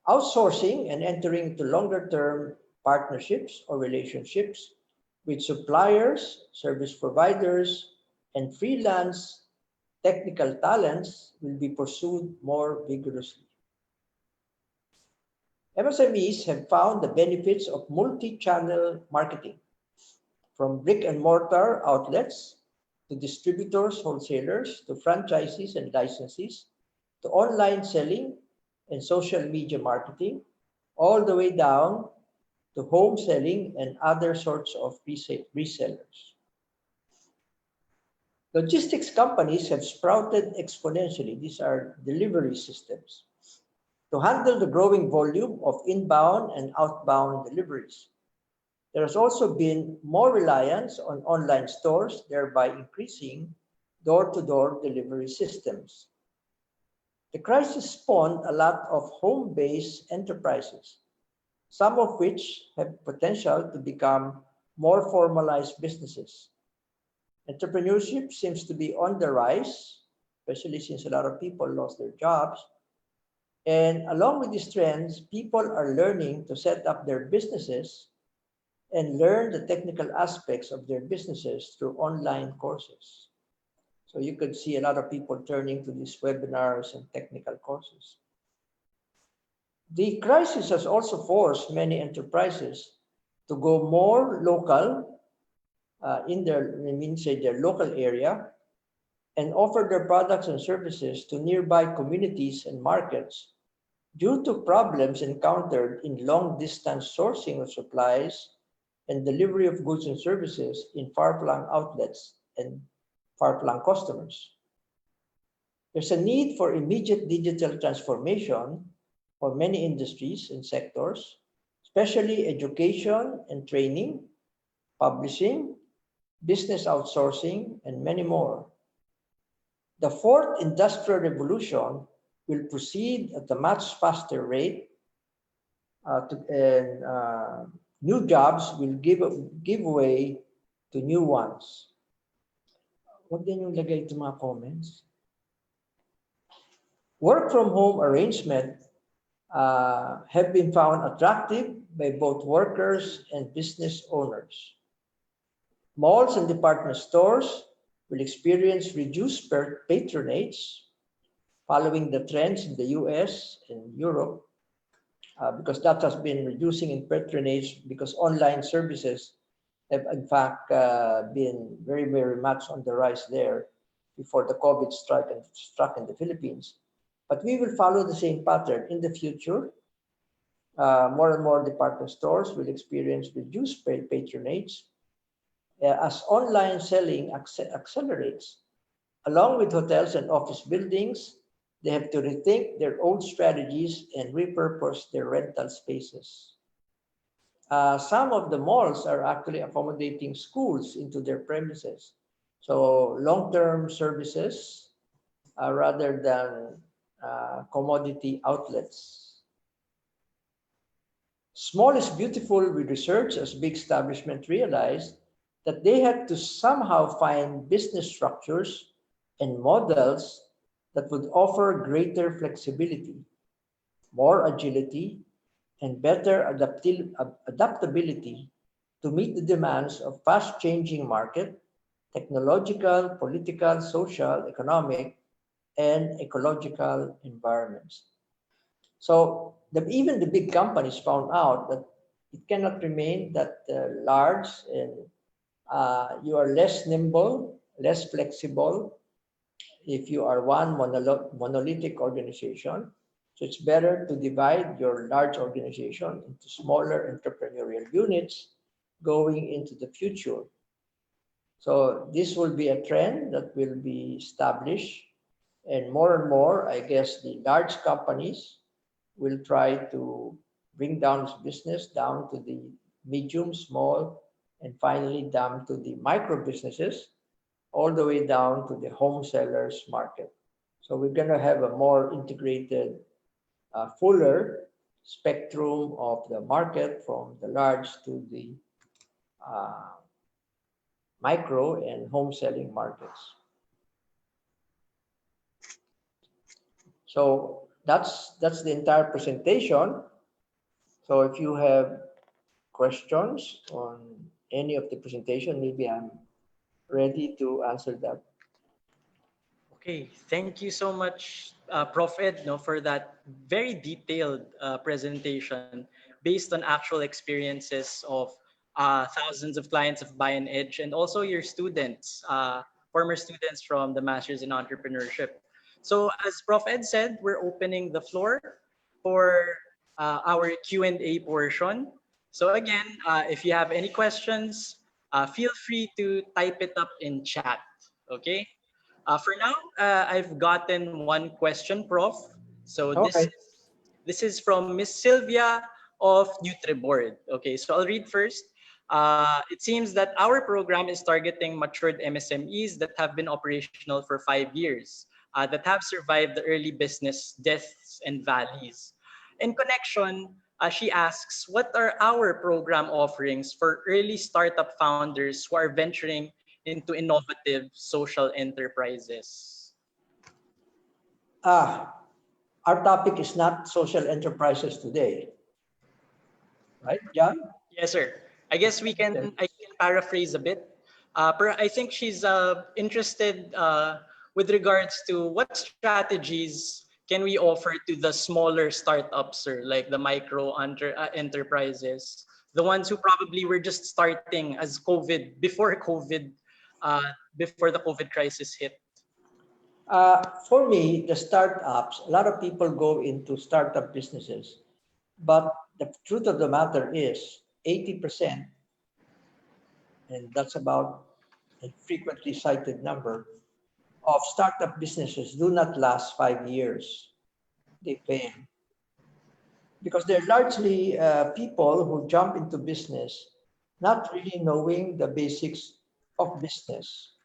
Outsourcing and entering into longer-term partnerships or relationships with suppliers, service providers, and freelance technical talents will be pursued more vigorously. MSMEs have found the benefits of multi-channel marketing, from brick and mortar outlets to distributors, wholesalers, to franchisees and licensees, to online selling and social media marketing, all the way down to home selling and other sorts of resellers. Logistics companies have sprouted exponentially. These are delivery systems to handle the growing volume of inbound and outbound deliveries. There has also been more reliance on online stores, thereby increasing door-to-door delivery systems. The crisis spawned a lot of home-based enterprises, some of which have potential to become more formalized businesses. Entrepreneurship seems to be on the rise, especially since a lot of people lost their jobs. And along with these trends, people are learning to set up their businesses and learn the technical aspects of their businesses through online courses. So you could see a lot of people turning to these webinars and technical courses. The crisis has also forced many enterprises to go more local in their, I mean, say their local area, and offer their products and services to nearby communities and markets due to problems encountered in long distance sourcing of supplies and delivery of goods and services in far-flung outlets and far-flung customers. There's a need for immediate digital transformation for many industries and sectors, especially education and training, publishing, business outsourcing, and many more. The fourth industrial revolution will proceed at a much faster rate, and new jobs will give way to new ones. Huwag din yung lagay ito mga comments. Work from home arrangements have been found attractive by both workers and business owners. Malls and department stores will experience reduced patronage following the trends in the US and Europe, because that has been reducing in patronage because online services have in fact been very, very much on the rise there before the COVID struck in the Philippines. But we will follow the same pattern in the future. More and more department stores will experience reduced patronage as online selling accelerates. Along with hotels and office buildings, they have to rethink their old strategies and repurpose their rental spaces. Some of the malls are actually accommodating schools into their premises. So long-term services rather than commodity outlets. Small is beautiful with research, as big establishments realized that they had to somehow find business structures and models that would offer greater flexibility, more agility, and better adaptability to meet the demands of fast-changing market, technological, political, social, economic, and ecological environments. So even the big companies found out that it cannot remain that large, and you are less nimble, less flexible if you are one monolithic organization. So it's better to divide your large organization into smaller entrepreneurial units going into the future. So this will be a trend that will be established, and more, I guess the large companies will try to bring down its business down to the medium, small, and finally down to the micro businesses, all the way down to the home sellers market. So we're going to have a more integrated, fuller spectrum of the market from the large to the micro and home selling markets. So that's the entire presentation. So if you have questions on any of the presentation, maybe I'm ready to answer that. Okay, thank you so much, Prof. Ed, no, for that very detailed presentation based on actual experiences of thousands of clients of Buy and Edge, and also your students, former students from the Masters in Entrepreneurship. So as Prof. Ed said, we're opening the floor for our Q&A portion. So again, if you have any questions, feel free to type it up in chat, okay? For now, I've gotten one question, Prof. So Okay. this is from Miss Sylvia of NutriBoard. Okay, so I'll read first. It seems that our program is targeting matured MSMEs that have been operational for 5 years, that have survived the early business deaths and valleys. In connection, She asks, what are our program offerings for early startup founders who are venturing into innovative social enterprises? Ah, our topic is not social enterprises today, right, John? Yes, sir. I guess Okay. I can paraphrase a bit. I think she's interested with regards to what strategies can we offer to the smaller startups, sir, like the enterprises, the ones who probably were just starting as COVID before COVID, uh, before the COVID crisis hit. For me, the startups, a lot of people go into startup businesses, but the truth of the matter is 80%, and that's about a frequently cited number, of startup businesses do not last 5 years. They fail because they're largely people who jump into business not really knowing the basics of business.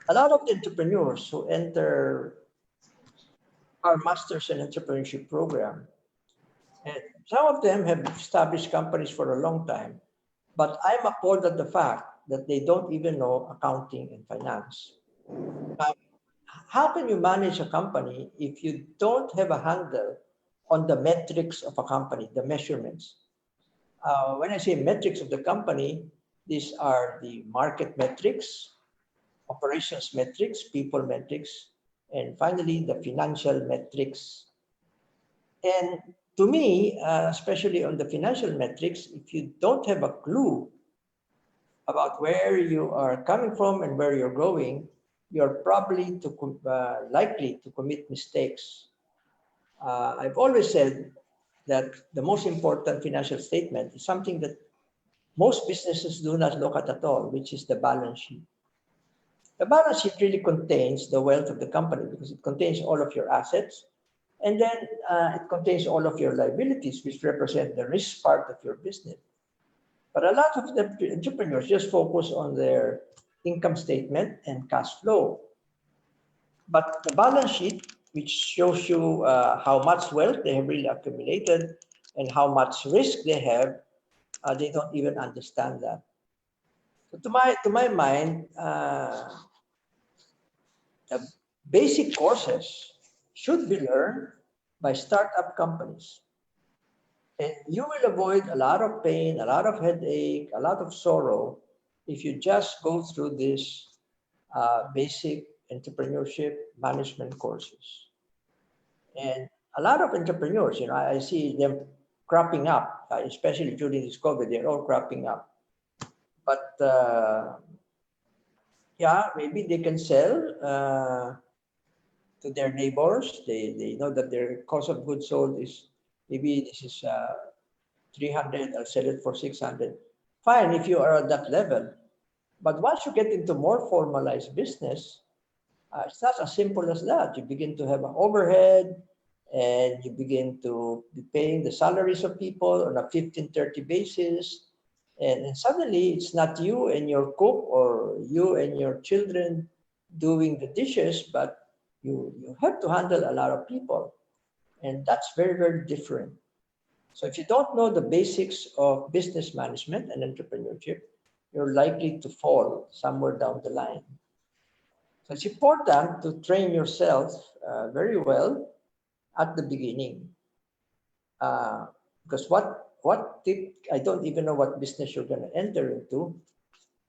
A lot of the entrepreneurs who enter our Masters in Entrepreneurship program, and some of them have established companies for a long time, but I'm appalled at the fact that they don't even know accounting and finance. Now, how can you manage a company if you don't have a handle on the metrics of a company, the measurements? When I say metrics of the company, these are the market metrics, operations metrics, people metrics, and finally the financial metrics. And to me, especially on the financial metrics, if you don't have a clue about where you are coming from and where you're going, you're probably likely to commit mistakes. I've always said that the most important financial statement is something that most businesses do not look at all, which is the balance sheet. The balance sheet really contains the wealth of the company because it contains all of your assets and then it contains all of your liabilities, which represent the risk part of your business. But a lot of the entrepreneurs just focus on their income statement and cash flow. But the balance sheet, which shows you how much wealth they have really accumulated and how much risk they don't even understand that. So to my mind, the basic courses should be learned by startup companies. And you will avoid a lot of pain, a lot of headache, a lot of sorrow if you just go through these basic entrepreneurship management courses. And a lot of entrepreneurs, I see them cropping up, especially during this COVID, they're all cropping up. But yeah, maybe they can sell to their neighbors. They know that their cost of goods sold is maybe this is 300, I'll sell it for 600. Fine if you are at that level. But once you get into more formalized business, it's not as simple as that. You begin to have an overhead and you begin to be paying the salaries of people on a 15-30 basis. And suddenly it's not you and your cook or you and your children doing the dishes, but you have to handle a lot of people. And that's very, very different. So if you don't know the basics of business management and entrepreneurship, you're likely to fall somewhere down the line. So it's important to train yourself very well at the beginning. Because I don't even know what business you're going to enter into,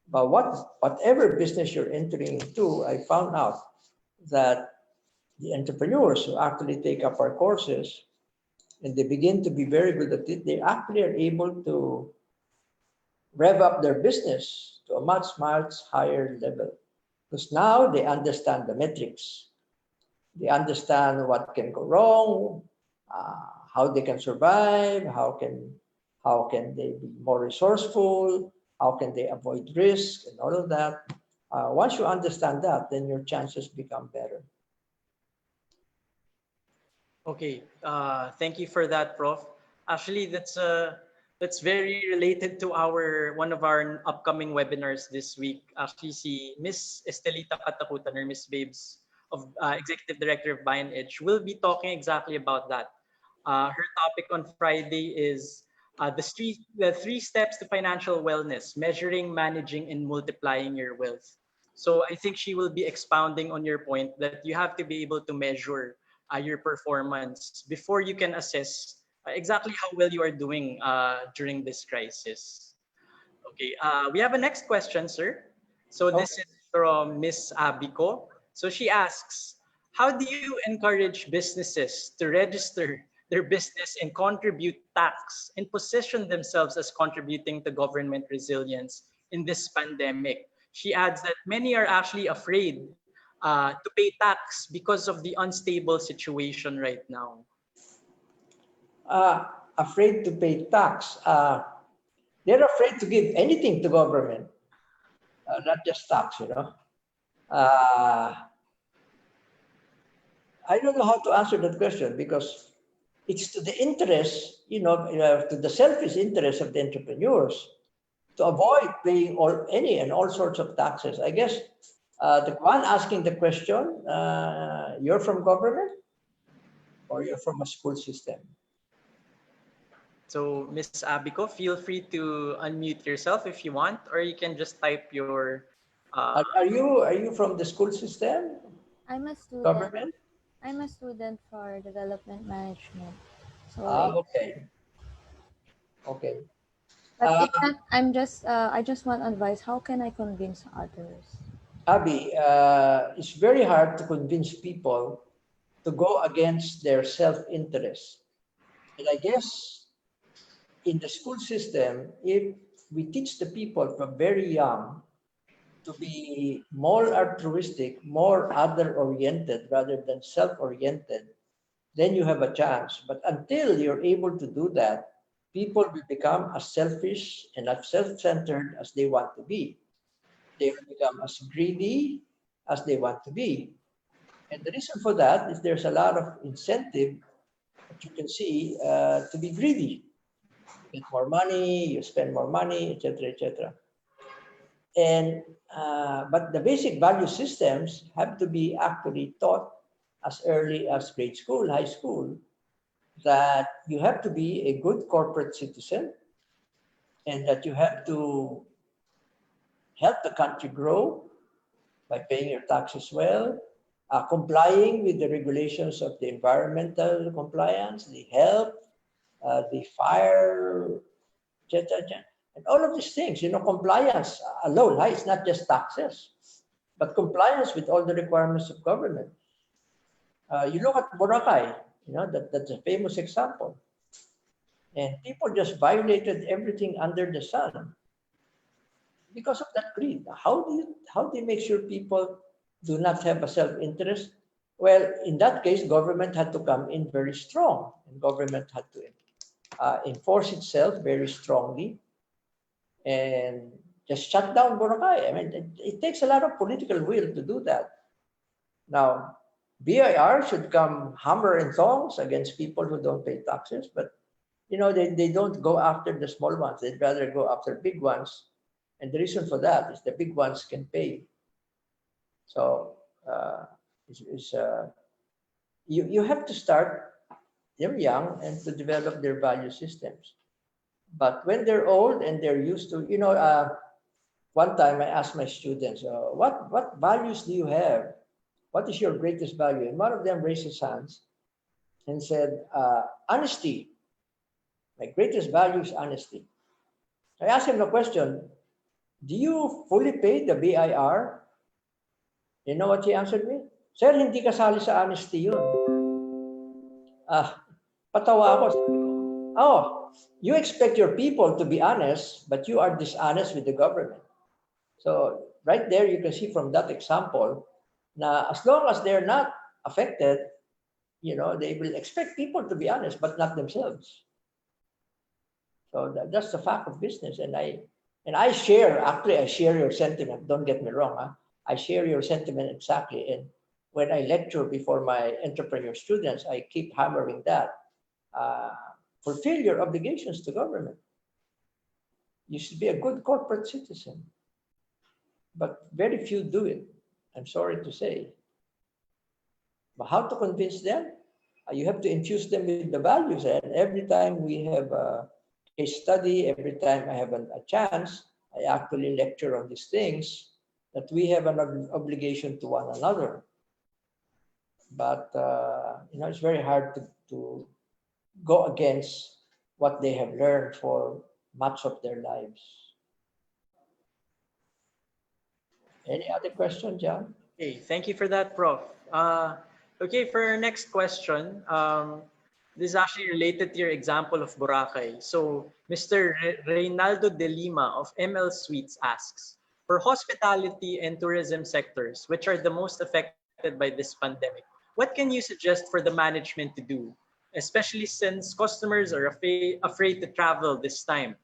but whatever business you're entering into, I found out that the entrepreneurs who actually take up our courses and they begin to be very good at it, they actually are able to rev up their business to a much, much higher level. Because now they understand the metrics. They understand what can go wrong, how they can survive, how can they be more resourceful, how can they avoid risk and all of that. Once you understand that, then your chances become better. Okay, thank you for that, Prof. Actually, that's very related to our one of our upcoming webinars this week. Actually, si Miss Estelita Katakutan or Miss Babes of Executive Director of Buy and Edge will be talking exactly about that. Her topic on Friday is the three steps to financial wellness: measuring, managing, and multiplying your wealth. So I think she will be expounding on your point that you have to be able to measure your performance before you can assess exactly how well you are doing during this crisis. Okay, we have a next question, sir. So Okay. this is from Miss Abiko. So she asks, how do you encourage businesses to register their business and contribute tax and position themselves as contributing to government resilience in this pandemic? She adds that many are actually afraid to pay tax because of the unstable situation right now. Uh, Afraid to pay tax. They're afraid to give anything to government, not just tax, you know. Uh, I don't know how to answer that question because it's to the interest, to the selfish interest of the entrepreneurs to avoid paying any and all sorts of taxes. I guess the one asking the question, you're from government or you're from a school system? So, Miss Abiko, feel free to unmute yourself if you want, or you can just type your. Uh, Are you from the school system, I'm a student. government? I'm a student for development management. So Okay, okay. but Uh, if not, I just want advice. How can I convince others? Abby, it's very hard to convince people to go against their self-interest. And I guess in the school system, if we teach the people from very young to be more altruistic, more other-oriented rather than self-oriented, then you have a chance. But until you're able to do that, people will become as selfish and as self-centered as they want to be. They will become as greedy as they want to be. And the reason for that is there's a lot of incentive that you can see to be greedy. You get more money, you spend more money, etc., etc. And but the basic value systems have to be actually taught as early as grade school, high school, that you have to be a good corporate citizen and that you have to help the country grow by paying your taxes well, complying with the regulations of the environmental compliance, the health, the fire, etc. And all of these things, compliance alone, right? It's not just taxes, but compliance with all the requirements of government. You look at Boracay, that's a famous example. And people just violated everything under the sun because of that greed. How do you make sure people do not have a self-interest? Well, in that case, government had to come in very strong, and government had to enforce itself very strongly and just shut down Boracay. I mean, it takes a lot of political will to do that. Now, BIR should come hammer and tongs against people who don't pay taxes, but they don't go after the small ones. They'd rather go after big ones. And the reason for that is the big ones can pay. So you have to start them young and to develop their value systems. But when they're old and they're used to, one time I asked my students, what values do you have? What is your greatest value? And one of them raised his hands and said, honesty. My greatest value is honesty. I asked him the question, do you fully pay the BIR? You know what he answered me? Sir, hindi kasali sa honesty yun. Patawa ako. Oh, you expect your people to be honest, but you are dishonest with the government. So right there, you can see from that example, na as long as they're not affected, they will expect people to be honest, but not themselves. So that's the fact of business. And I share your sentiment. Don't get me wrong. Huh? I share your sentiment exactly. And when I lecture before my entrepreneur students, I keep hammering that. Fulfill your obligations to government. You should be a good corporate citizen. But very few do it. I'm sorry to say. But how to convince them? You have to infuse them with the values. And every time we have a case study, every time I have a chance, I actually lecture on these things that we have an obligation to one another. But it's very hard to go against what they have learned for much of their lives. Any other question, John? Okay, thank you for that, Prof. Okay, for our next question, this is actually related to your example of Boracay. So, Mr. Reynaldo de Lima of ML Suites asks, for hospitality and tourism sectors, which are the most affected by this pandemic, what can you suggest for the management to do, especially since customers are afraid to travel this time?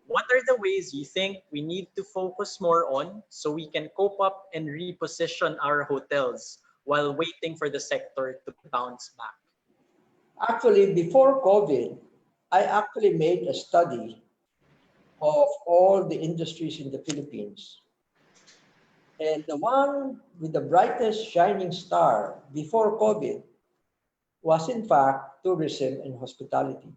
What are the ways you think we need to focus more on so we can cope up and reposition our hotels while waiting for the sector to bounce back? Actually, before COVID, I actually made a study of all the industries in the Philippines. And the one with the brightest shining star before COVID was, in fact, tourism and hospitality.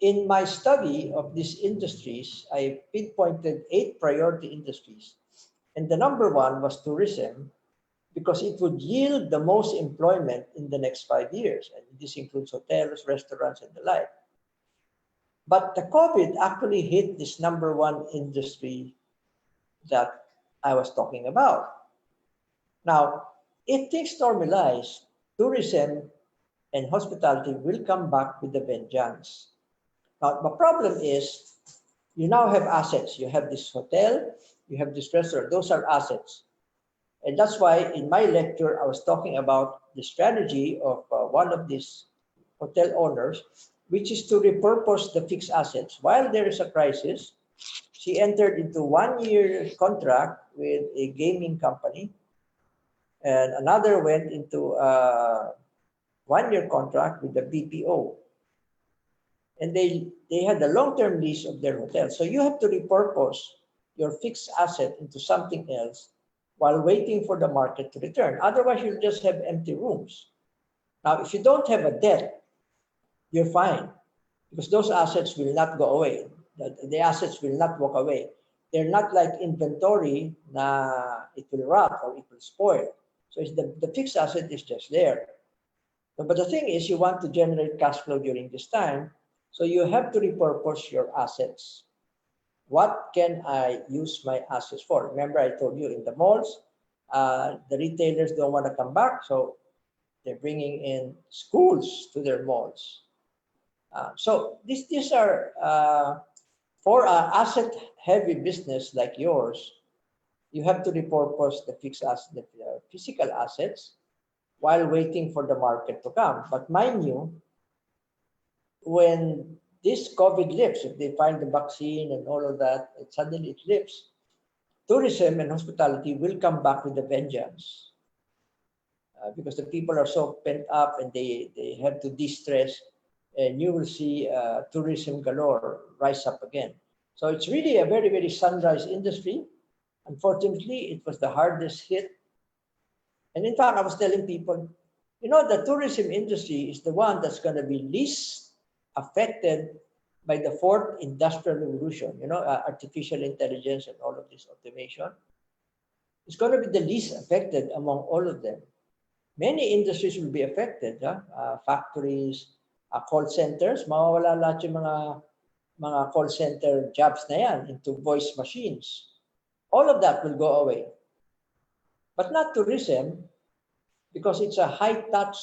In my study of these industries, I pinpointed 8 priority industries. And the number one was tourism because it would yield the most employment in the next 5 years. And this includes hotels, restaurants, and the like. But the COVID actually hit this number one industry that I was talking about. Now, if things normalize, tourism and hospitality will come back with a vengeance. Now, the problem is you now have assets. You have this hotel, you have this restaurant. Those are assets. And that's why in my lecture, I was talking about the strategy of one of these hotel owners, which is to repurpose the fixed assets. While there is a crisis, she entered into 1 year contract with a gaming company, and another went into a 1 year contract with the BPO. And they had a long-term lease of their hotel. So you have to repurpose your fixed asset into something else while waiting for the market to return. Otherwise, you'll just have empty rooms. Now, if you don't have a debt, you're fine because those assets will not go away. The assets will not walk away. They're not like inventory na it will rot or it will spoil. So the fixed asset is just there. But the thing is, you want to generate cash flow during this time. So you have to repurpose your assets. What can I use my assets for? Remember, I told you in the malls, the retailers don't want to come back. So they're bringing in schools to their malls. So these are, for an asset-heavy business like yours, you have to repurpose the fixed asset, the physical assets, while waiting for the market to come. But mind you, when this COVID lifts, if they find the vaccine and all of that, and suddenly it lifts, tourism and hospitality will come back with a vengeance. Because the people are so pent up and they have to de-stress, and you will see tourism galore rise up again. So it's really a very, very sunrise industry. Unfortunately, it was the hardest hit. And in fact, I was telling people, the tourism industry is the one that's going to be least affected by the fourth industrial revolution, artificial intelligence and all of this automation. It's going to be the least affected among all of them. Many industries will be affected, factories, call centers, mawawala lahat yung mga call center jobs na yan into voice machines. All of that will go away. But not tourism, because it's a high-touch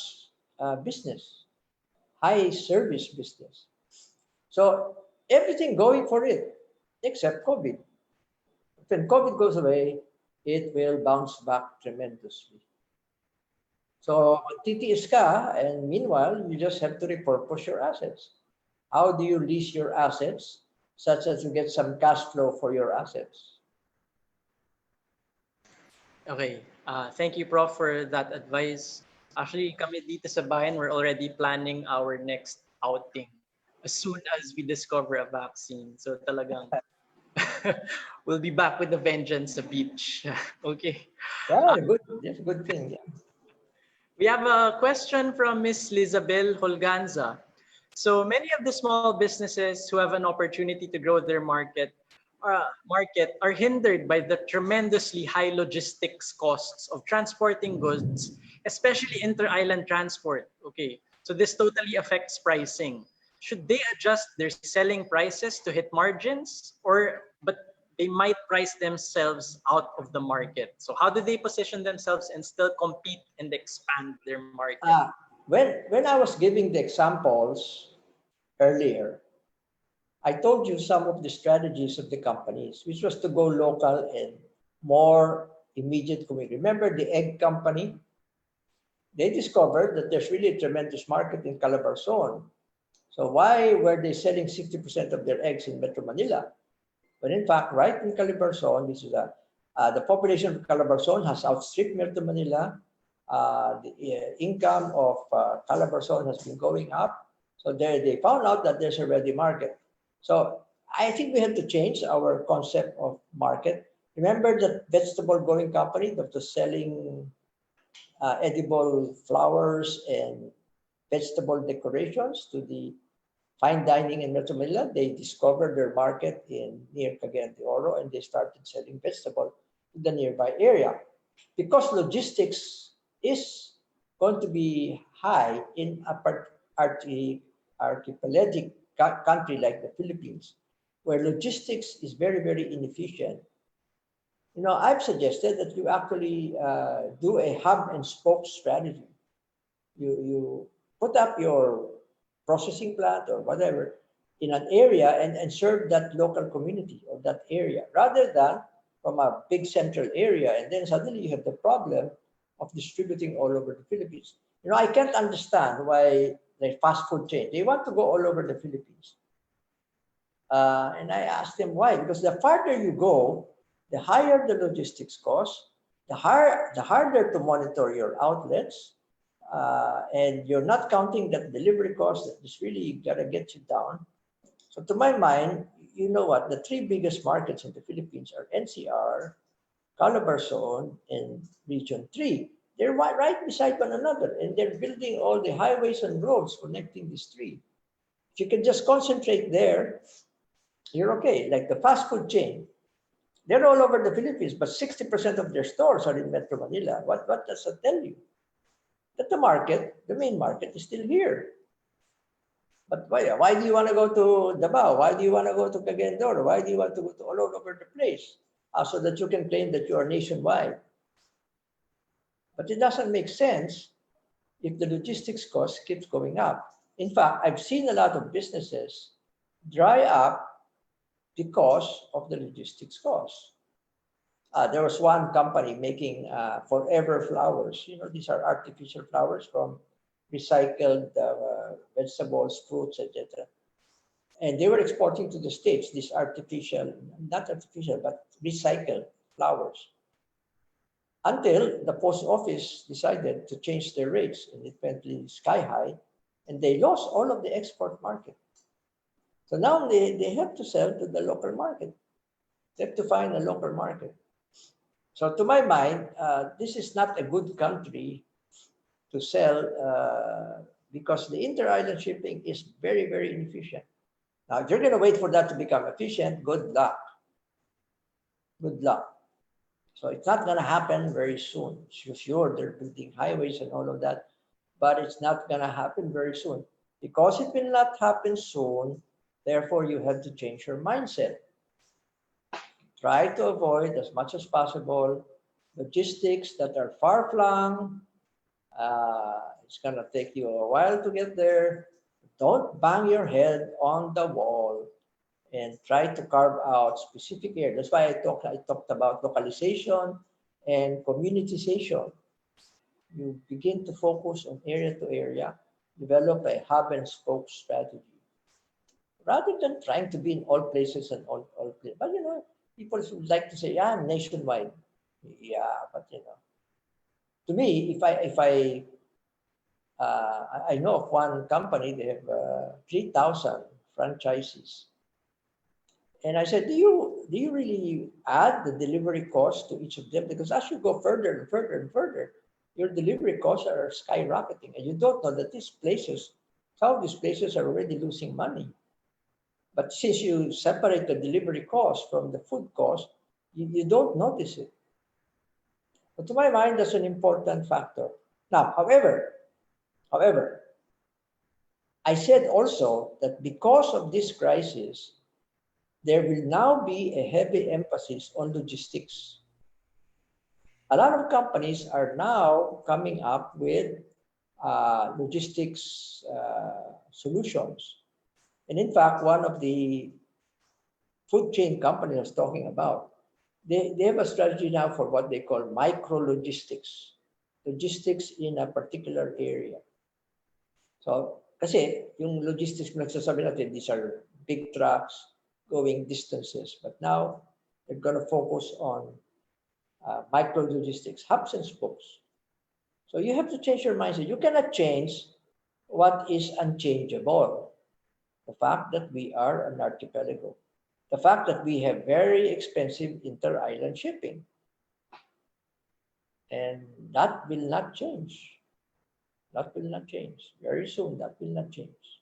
business, high-service business. So everything going for it, except COVID. When COVID goes away, it will bounce back tremendously. So titiis ka, and meanwhile, you just have to repurpose your assets. How do you lease your assets such as you get some cash flow for your assets? Okay. Thank you, Prof, for that advice. Actually, kami dito sa bayan, we're already planning our next outing as soon as we discover a vaccine. So talagang we'll be back with the vengeance sa beach. Okay. Yeah, good. That's a good thing. Yeah. We have a question from Miss Lizabel Holganza. So many of the small businesses who have an opportunity to grow their market are hindered by the tremendously high logistics costs of transporting goods, especially inter-island transport. Okay, so this totally affects pricing. Should they adjust their selling prices to hit margins, or but they might price themselves out of the market? So how do they position themselves and still compete and expand their market? When I was giving the examples earlier, I told you some of the strategies of the companies, which was to go local and more immediate community. Remember the egg company? They discovered that there's really a tremendous market in Calabarzon. So why were they selling 60% of their eggs in Metro Manila? But in fact, right in Calabarzon, this is the population of Calabarzon has outstripped Metro Manila. The income of Calabarzon has been going up. So they found out that there's a ready market. So I think we have to change our concept of market. Remember that vegetable growing company that was selling edible flowers and vegetable decorations to the fine dining in Metro Manila. They discovered their market in near Cagayan de Oro, and they started selling vegetable to the nearby area. Because logistics is going to be high in a archipelagic country like the Philippines, where logistics is very, very inefficient. I've suggested that you actually do a hub and spoke strategy. You put up your processing plant or whatever in an area and serve that local community or that area rather than from a big central area, and then suddenly you have the problem of distributing all over the Philippines. I can't understand why the fast food chain, they want to go all over the Philippines. And I asked them why, because the farther you go, the higher the logistics cost, the harder to monitor your outlets, and you're not counting that delivery cost that is really gotta get you down. So to my mind, you know what? The three biggest markets in the Philippines are NCR, Calabarzon, and Region 3. They're right beside one another, and they're building all the highways and roads connecting these three. If you can just concentrate there, you're okay. Like the fast food chain, they're all over the Philippines, but 60% of their stores are in Metro Manila. What does that tell you? That the main market is still here. But why do you want to go to Davao? Why do you want to go to Cagayan de Oro? Why do you want to go to all over the place? So that you can claim that you are nationwide. But it doesn't make sense if the logistics cost keeps going up. In fact, I've seen a lot of businesses dry up because of the logistics cost. There was one company making forever flowers. These are artificial flowers from recycled vegetables, fruits, etc. And they were exporting to the States these not artificial, but recycled flowers. Until the post office decided to change their rates, and it went sky high, and they lost all of the export market. So now they have to sell to the local market. They have to find a local market. So to my mind, this is not a good country to sell because the inter-island shipping is very, very inefficient. Now, if you're going to wait for that to become efficient, good luck. Good luck. So it's not going to happen very soon. Sure, they're building highways and all of that, but it's not going to happen very soon. Because it will not happen soon, therefore you have to change your mindset. Try to avoid as much as possible logistics that are far-flung. It's going to take you a while to get there. Don't bang your head on the wall and try to carve out specific areas. That's why I talked about localization and communitization. You begin to focus on area to area, develop a hub and spoke strategy. Rather than trying to be in all places and all places. But people would like to say, yeah, I'm nationwide. Yeah, but to me, I know of one company, they have 3,000 franchises. And I said, do you really add the delivery cost to each of them? Because as you go further and further and further, your delivery costs are skyrocketing, and you don't know that some of these places are already losing money. But since you separate the delivery cost from the food cost, you don't notice it. But to my mind, that's an important factor. Now, however, I said also that because of this crisis, there will now be a heavy emphasis on logistics. A lot of companies are now coming up with logistics solutions. And in fact, one of the food chain companies I was talking about, they have a strategy now for what they call micro logistics, logistics in a particular area. So, kasi yung logistics nagsasabi natin, these are big trucks going distances. But now, they're going to focus on micro logistics, hubs and spokes. So you have to change your mindset. You cannot change what is unchangeable. The fact that we are an archipelago. The fact that we have very expensive inter-island shipping. And that will not change. That will not change. Very soon, that will not change.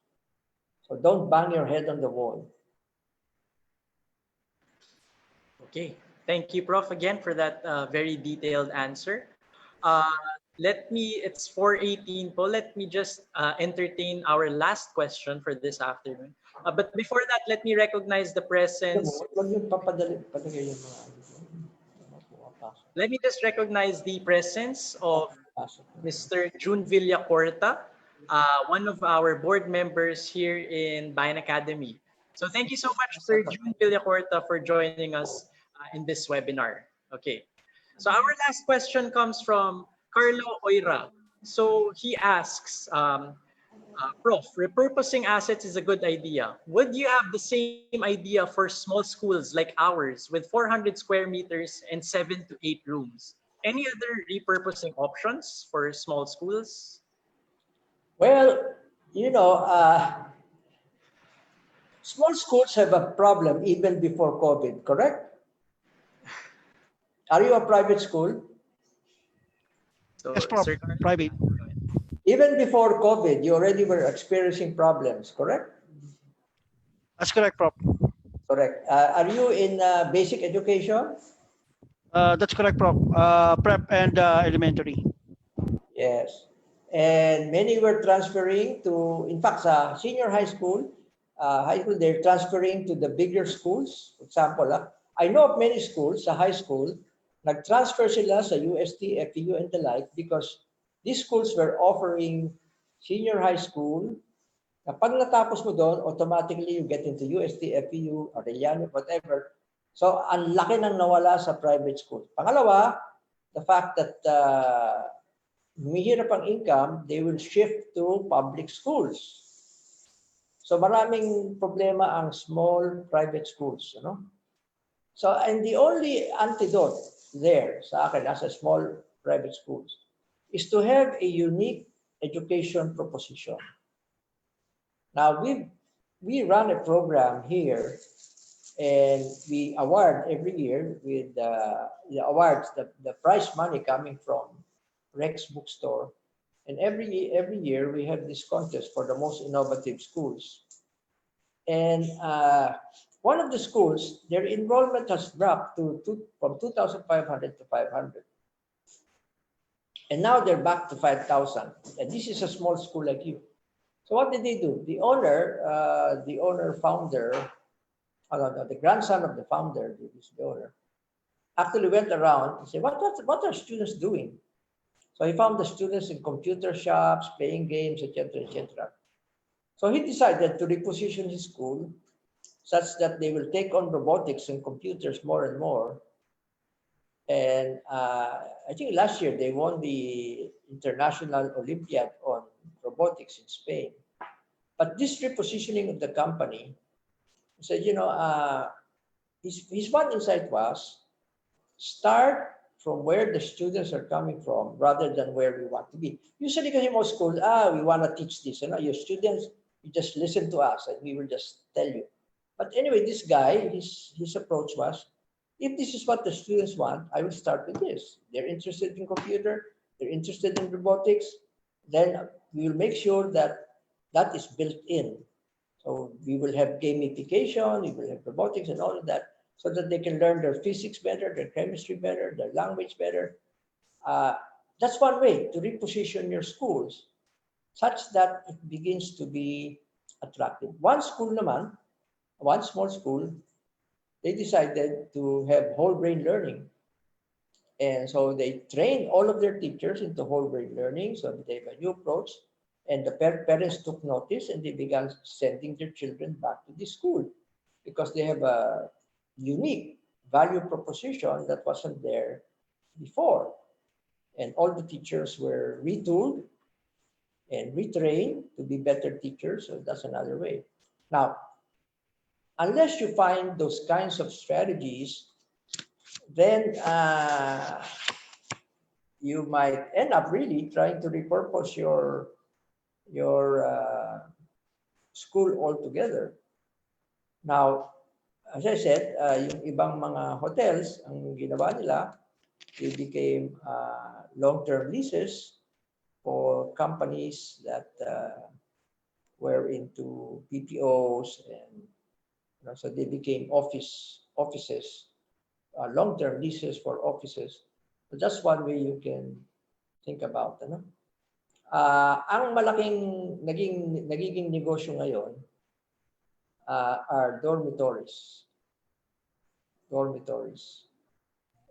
So don't bang your head on the wall. Okay. Thank you, Prof, again for that very detailed answer. It's 4:18 po. Let me just entertain our last question for this afternoon. But before that, let me recognize the presence. Huwag yung papadali yung mga Let me just recognize the presence of pasok. Mr. June Villacorta, one of our board members here in Bayan Academy. So thank you so much, Sir June Villacorta, for joining us in this webinar. Okay. So our last question comes from Carlo Oira. So he asks, Prof, repurposing assets is a good idea. Would you have the same idea for small schools like ours with 400 square meters and 7 to 8 rooms? Any other repurposing options for small schools? Well, small schools have a problem even before COVID, correct? Are you a private school? So, Yes, Prof. Sir Carlo, Private. Even before COVID, you already were experiencing problems, correct? That's correct, Prof. Correct. Are you in basic education? That's correct, Prof. Prep and elementary. Yes. And many were transferring to, in fact, sa senior high school, they're transferring to the bigger schools. For example, I know of many schools sa high school, nag-transfer sila sa UST, FEU, and the like because these schools were offering senior high school. Pag natapos mo doon, automatically you get into UST, FEU, Arellano, whatever. So, ang laki nang nawala sa private school. Pangalawa, the fact that humihirap ang income, they will shift to public schools. So, maraming problema ang small private schools. So, and the only antidote there sa akin as a small private schools is to have a unique education proposition. Now, we run a program here and we award every year with the awards, the prize money coming from Rex Bookstore. And every year we have this contest for the most innovative schools. And one of the schools, their enrollment has dropped from 2,500 to 500. And now they're back to 5,000. And this is a small school like you. So what did they do? The grandson of the founder, the owner, actually went around and said, what are students doing? So he found the students in computer shops, playing games, etc., etc. So he decided to reposition his school such that they will take on robotics and computers more and more. And I think last year they won the International Olympiad on robotics in Spain. But this repositioning of the company, he said, his one insight was start from where the students are coming from rather than where we want to be. Usually kasi most schools, we want to teach this. Your students, you just listen to us and we will just tell you. But anyway, this guy, his approach was, if this is what the students want, I will start with this. They're interested in computer, they're interested in robotics, then we will make sure that that is built in. So we will have gamification, we will have robotics and all of that, so that they can learn their physics better, their chemistry better, their language better. Uh, that's one way to reposition your schools such that it begins to be attractive. One school naman, one small school, they decided to have whole brain learning. And so they trained all of their teachers into whole brain learning. So they have a new approach. And the parents took notice and they began sending their children back to the school because they have a unique value proposition that wasn't there before. And all the teachers were retooled and retrained to be better teachers. So that's another way. Now, unless you find those kinds of strategies, then you might end up really trying to repurpose your school altogether. Now, as I said, yung ibang mga hotels, ang ginawa nila, they became long-term leases for companies that were into PPOs, and so they became offices, long-term leases for offices. So that's one way you can think about. Ano? Ang malaking nagiging negosyo ngayon are dormitories.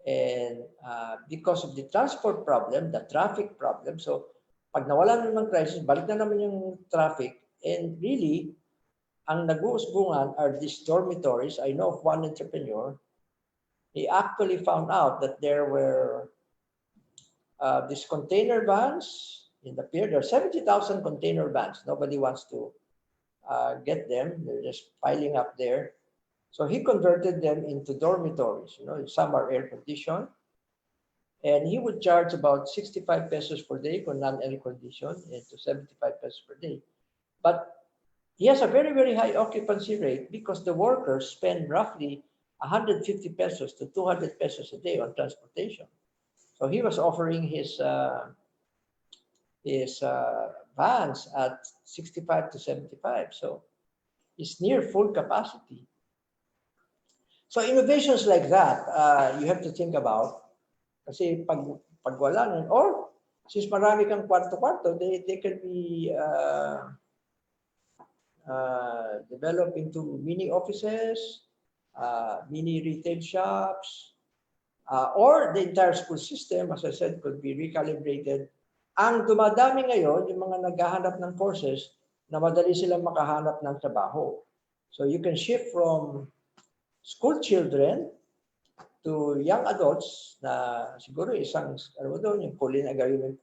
And because of the transport problem, the traffic problem, so pag nawala naman ng crisis, balik na naman yung traffic. And really, ang nag-uusbungan are these dormitories. I know of one entrepreneur, he actually found out that there were these container vans in the pier. There are 70,000 container vans. Nobody wants to get them. They're just piling up there. So he converted them into dormitories. Some are air conditioned. And he would charge about 65 pesos per day for non-air conditioned and to 75 pesos per day. But he has a very, very high occupancy rate because the workers spend roughly 150 pesos to 200 pesos a day on transportation. So he was offering his vans at 65 to 75. So it's near full capacity. So innovations like that, you have to think about. Kasi pag wala nun, or since marami kang kwarto-kwarto, they can be developed into mini offices, mini retail shops, or the entire school system, as I said, could be recalibrated. Ang dumadami ngayon, yung mga naghahanap ng courses na madali silang makahanap ng trabaho. So you can shift from school children to young adults na siguro isang, doon, yung culinary, yung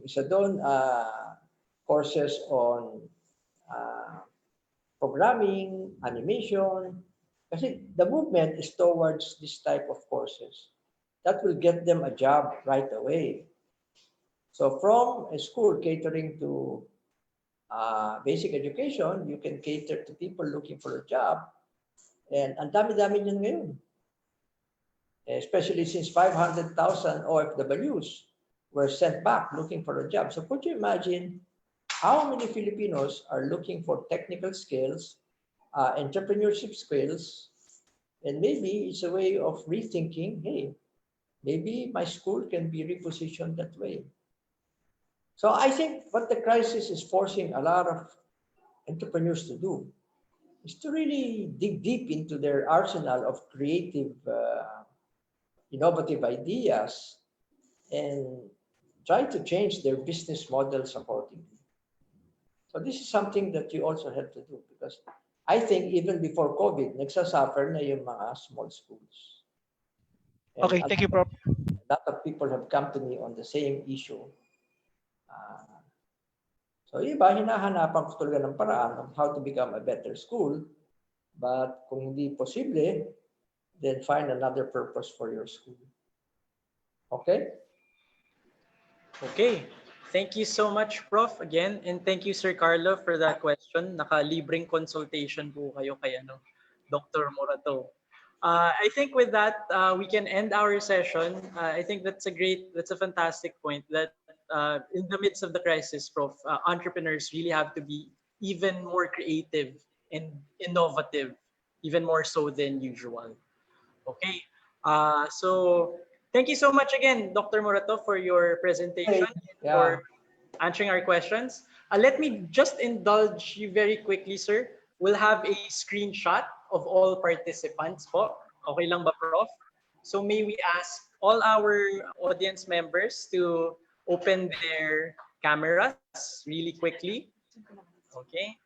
isa doon, courses on programming, animation. Kasi the movement is towards this type of courses. That will get them a job right away. So from a school catering to basic education, you can cater to people looking for a job. And ang dami-dami niyan ngayon. Especially since 500,000 OFWs were sent back looking for a job. So could you imagine how many Filipinos are looking for technical skills, entrepreneurship skills, and maybe it's a way of rethinking, hey, maybe my school can be repositioned that way. So I think what the crisis is forcing a lot of entrepreneurs to do is to really dig deep into their arsenal of creative, innovative ideas and try to change their business models accordingly. So this is something that you also have to do because I think even before COVID, nagsasuffer na yung mga small schools. And Okay, thank you, Prof. A lot of people have come to me on the same issue. So iba, hinahanapan ko talaga ng paraan of how to become a better school. But kung hindi posible, then find another purpose for your school. Okay? Okay. Thank you so much, Prof. Again. And thank you, Sir Carlo, for that question. Naka-libreng consultation po kayo kay Dr. Morato. I think with that, we can end our session. I think that's a fantastic point that in the midst of the crisis, Prof, entrepreneurs really have to be even more creative and innovative, even more so than usual. Okay. So thank you so much again, Dr. Morato, for your presentation, Yeah. for answering our questions. Let me just indulge you very quickly, sir. We'll have a screenshot of all participants po. Okay lang ba, Prof? So may we ask all our audience members to open their cameras really quickly. Okay.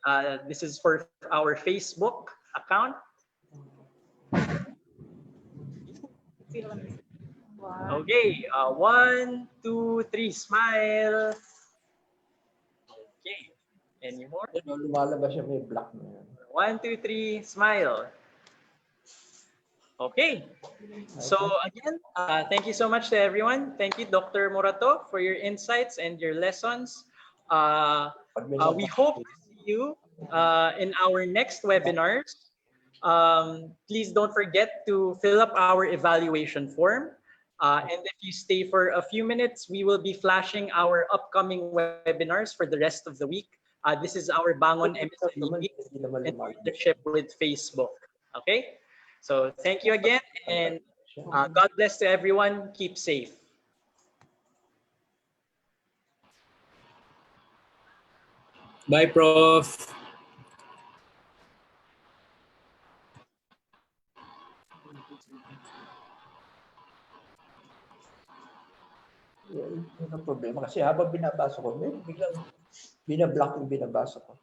This is for our Facebook account. Okay. One, two, three. Smile. Okay. Any more? Lumalabas yung may black na yan. One, two, three. Smile. Okay. So again, thank you so much to everyone. Thank you, Dr. Morato, for your insights and your lessons. We hope to see you in our next webinars. Please don't forget to fill up our evaluation form. And if you stay for a few minutes, we will be flashing our upcoming webinars for the rest of the week. This is our Bangon MSME week in partnership with Facebook. Okay? So thank you again, and God bless to everyone. Keep safe. Bye, Prof. Yun ang problema. Kasi habang binabasa ko, biglang binablock yung binabasa ko.